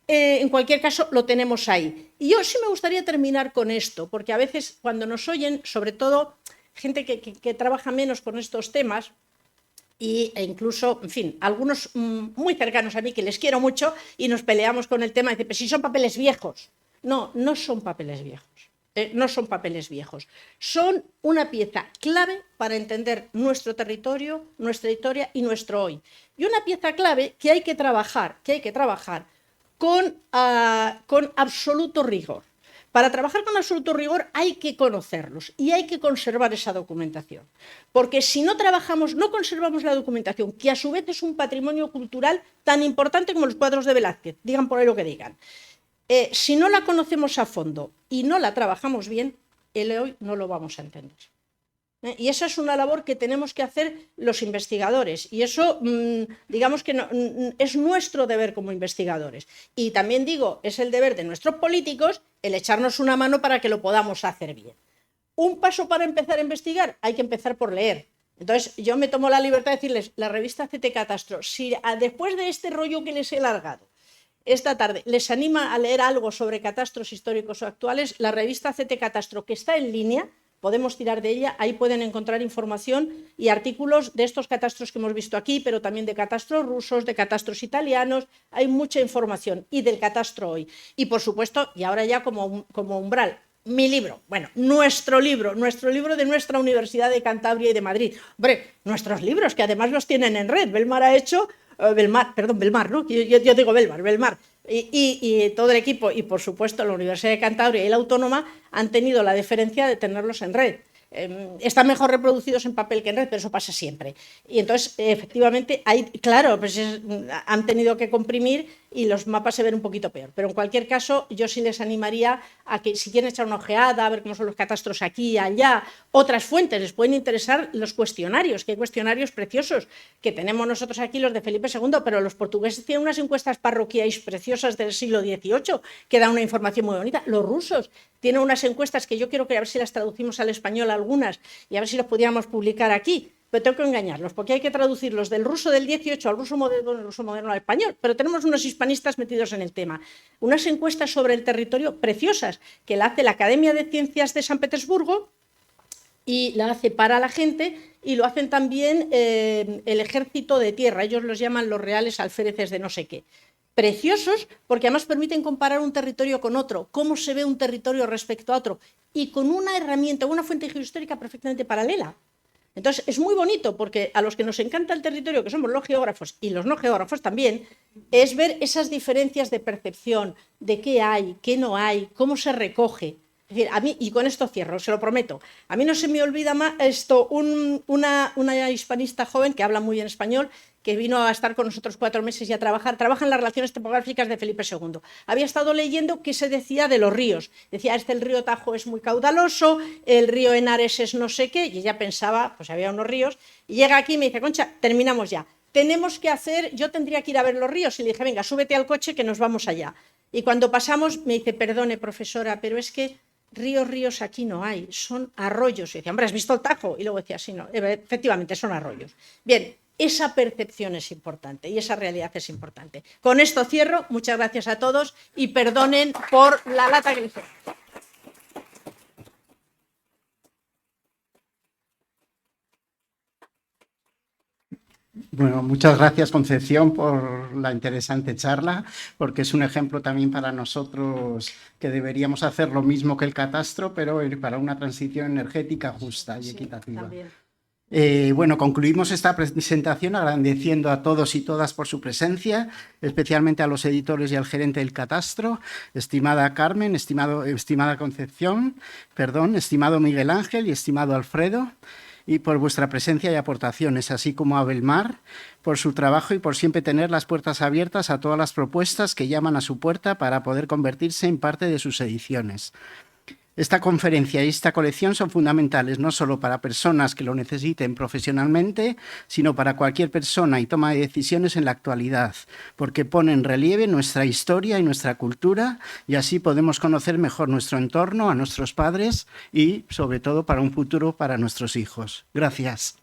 En cualquier caso, lo tenemos ahí. Y yo sí me gustaría terminar con esto, porque a veces cuando nos oyen, sobre todo gente que trabaja menos con estos temas, e incluso, en fin, algunos muy cercanos a mí que les quiero mucho y nos peleamos con el tema, dicen, pero si son papeles viejos. No, no son papeles viejos. No son papeles viejos, son una pieza clave para entender nuestro territorio, nuestra historia y nuestro hoy. Y una pieza clave que hay que trabajar con absoluto rigor, Para trabajar con absoluto rigor hay que conocerlos y hay que conservar esa documentación. Porque si no trabajamos, no conservamos la documentación, que a su vez es un patrimonio cultural tan importante como los cuadros de Velázquez, digan por ahí lo que digan. Si no la conocemos a fondo y no la trabajamos bien, el hoy no lo vamos a entender. Y esa es una labor que tenemos que hacer los investigadores y eso digamos que es nuestro deber como investigadores. Y también digo, es el deber de nuestros políticos el echarnos una mano para que lo podamos hacer bien. Un paso para empezar a investigar, hay que empezar por leer. Entonces yo me tomo la libertad de decirles, la revista CT Catastro, si después de este rollo que les he largado esta tarde les anima a leer algo sobre catastros históricos o actuales, la revista CT Catastro, que está en línea, podemos tirar de ella, ahí pueden encontrar información y artículos de estos catastros que hemos visto aquí, pero también de catastros rusos, de catastros italianos, hay mucha información, y del catastro hoy. Y por supuesto, y ahora ya como umbral, mi libro, bueno, nuestro libro de nuestra Universidad de Cantabria y de Madrid. Hombre, nuestros libros, que además los tienen en red. Belmar ha hecho, Belmar, ¿no? Yo digo Belmar. Y todo el equipo, y por supuesto la Universidad de Cantabria y la Autónoma, han tenido la deferencia de tenerlos en red. Están mejor reproducidos en papel que en red, pero eso pasa siempre. Y entonces, efectivamente, claro, pues han tenido que comprimir y los mapas se ven un poquito peor. Pero en cualquier caso, yo sí les animaría a que si quieren echar una ojeada, a ver cómo son los catastros aquí y allá, otras fuentes, les pueden interesar los cuestionarios, que hay cuestionarios preciosos que tenemos nosotros aquí, los de Felipe II, pero los portugueses tienen unas encuestas parroquiales preciosas del siglo XVIII que dan una información muy bonita. Los rusos tienen unas encuestas que yo quiero que a ver si las traducimos al español algunas y a ver si los pudiéramos publicar aquí. Pero tengo que engañarlos, porque hay que traducirlos del ruso del 18 al ruso moderno al español, pero tenemos unos hispanistas metidos en el tema. Unas encuestas sobre el territorio preciosas, que la hace la Academia de Ciencias de San Petersburgo y la hace para la gente, y lo hacen también el Ejército de Tierra, ellos los llaman los reales alféreces de no sé qué. Preciosos, porque además permiten comparar un territorio con otro, cómo se ve un territorio respecto a otro, y con una herramienta, una fuente geohistórica perfectamente paralela. Entonces, es muy bonito porque a los que nos encanta el territorio, que somos los geógrafos y los no geógrafos también, es ver esas diferencias de percepción, de qué hay, qué no hay, cómo se recoge. Es decir, a mí, y con esto cierro, se lo prometo, a mí no se me olvida más una hispanista joven que habla muy bien español, que vino a estar con nosotros 4 meses y a trabaja en las relaciones topográficas de Felipe II. Había estado leyendo qué se decía de los ríos. Decía, el río Tajo es muy caudaloso, el río Henares es no sé qué, y ella pensaba, pues había unos ríos, y llega aquí y me dice, Concha, terminamos ya. Tenemos que hacer, yo tendría que ir a ver los ríos, y le dije, venga, súbete al coche que nos vamos allá. Y cuando pasamos me dice, perdone, profesora, pero es que ríos aquí no hay, son arroyos. Y decía, hombre, ¿has visto el Tajo? Y luego decía, sí, no, efectivamente son arroyos. Bien, esa percepción es importante y esa realidad es importante. Con esto cierro, muchas gracias a todos y perdonen por la lata que les he dado. Bueno, muchas gracias, Concepción, por la interesante charla, porque es un ejemplo también para nosotros que deberíamos hacer lo mismo que el catastro, pero para una transición energética justa y equitativa. Bueno, concluimos esta presentación agradeciendo a todos y todas por su presencia, especialmente a los editores y al gerente del catastro, estimada Carmen, estimada Concepción, estimado Miguel Ángel y estimado Alfredo, y por vuestra presencia y aportaciones, así como a Belmar por su trabajo y por siempre tener las puertas abiertas a todas las propuestas que llaman a su puerta para poder convertirse en parte de sus ediciones. Esta conferencia y esta colección son fundamentales no solo para personas que lo necesiten profesionalmente, sino para cualquier persona y toma de decisiones en la actualidad, porque pone en relieve nuestra historia y nuestra cultura y así podemos conocer mejor nuestro entorno, a nuestros padres y, sobre todo, para un futuro para nuestros hijos. Gracias.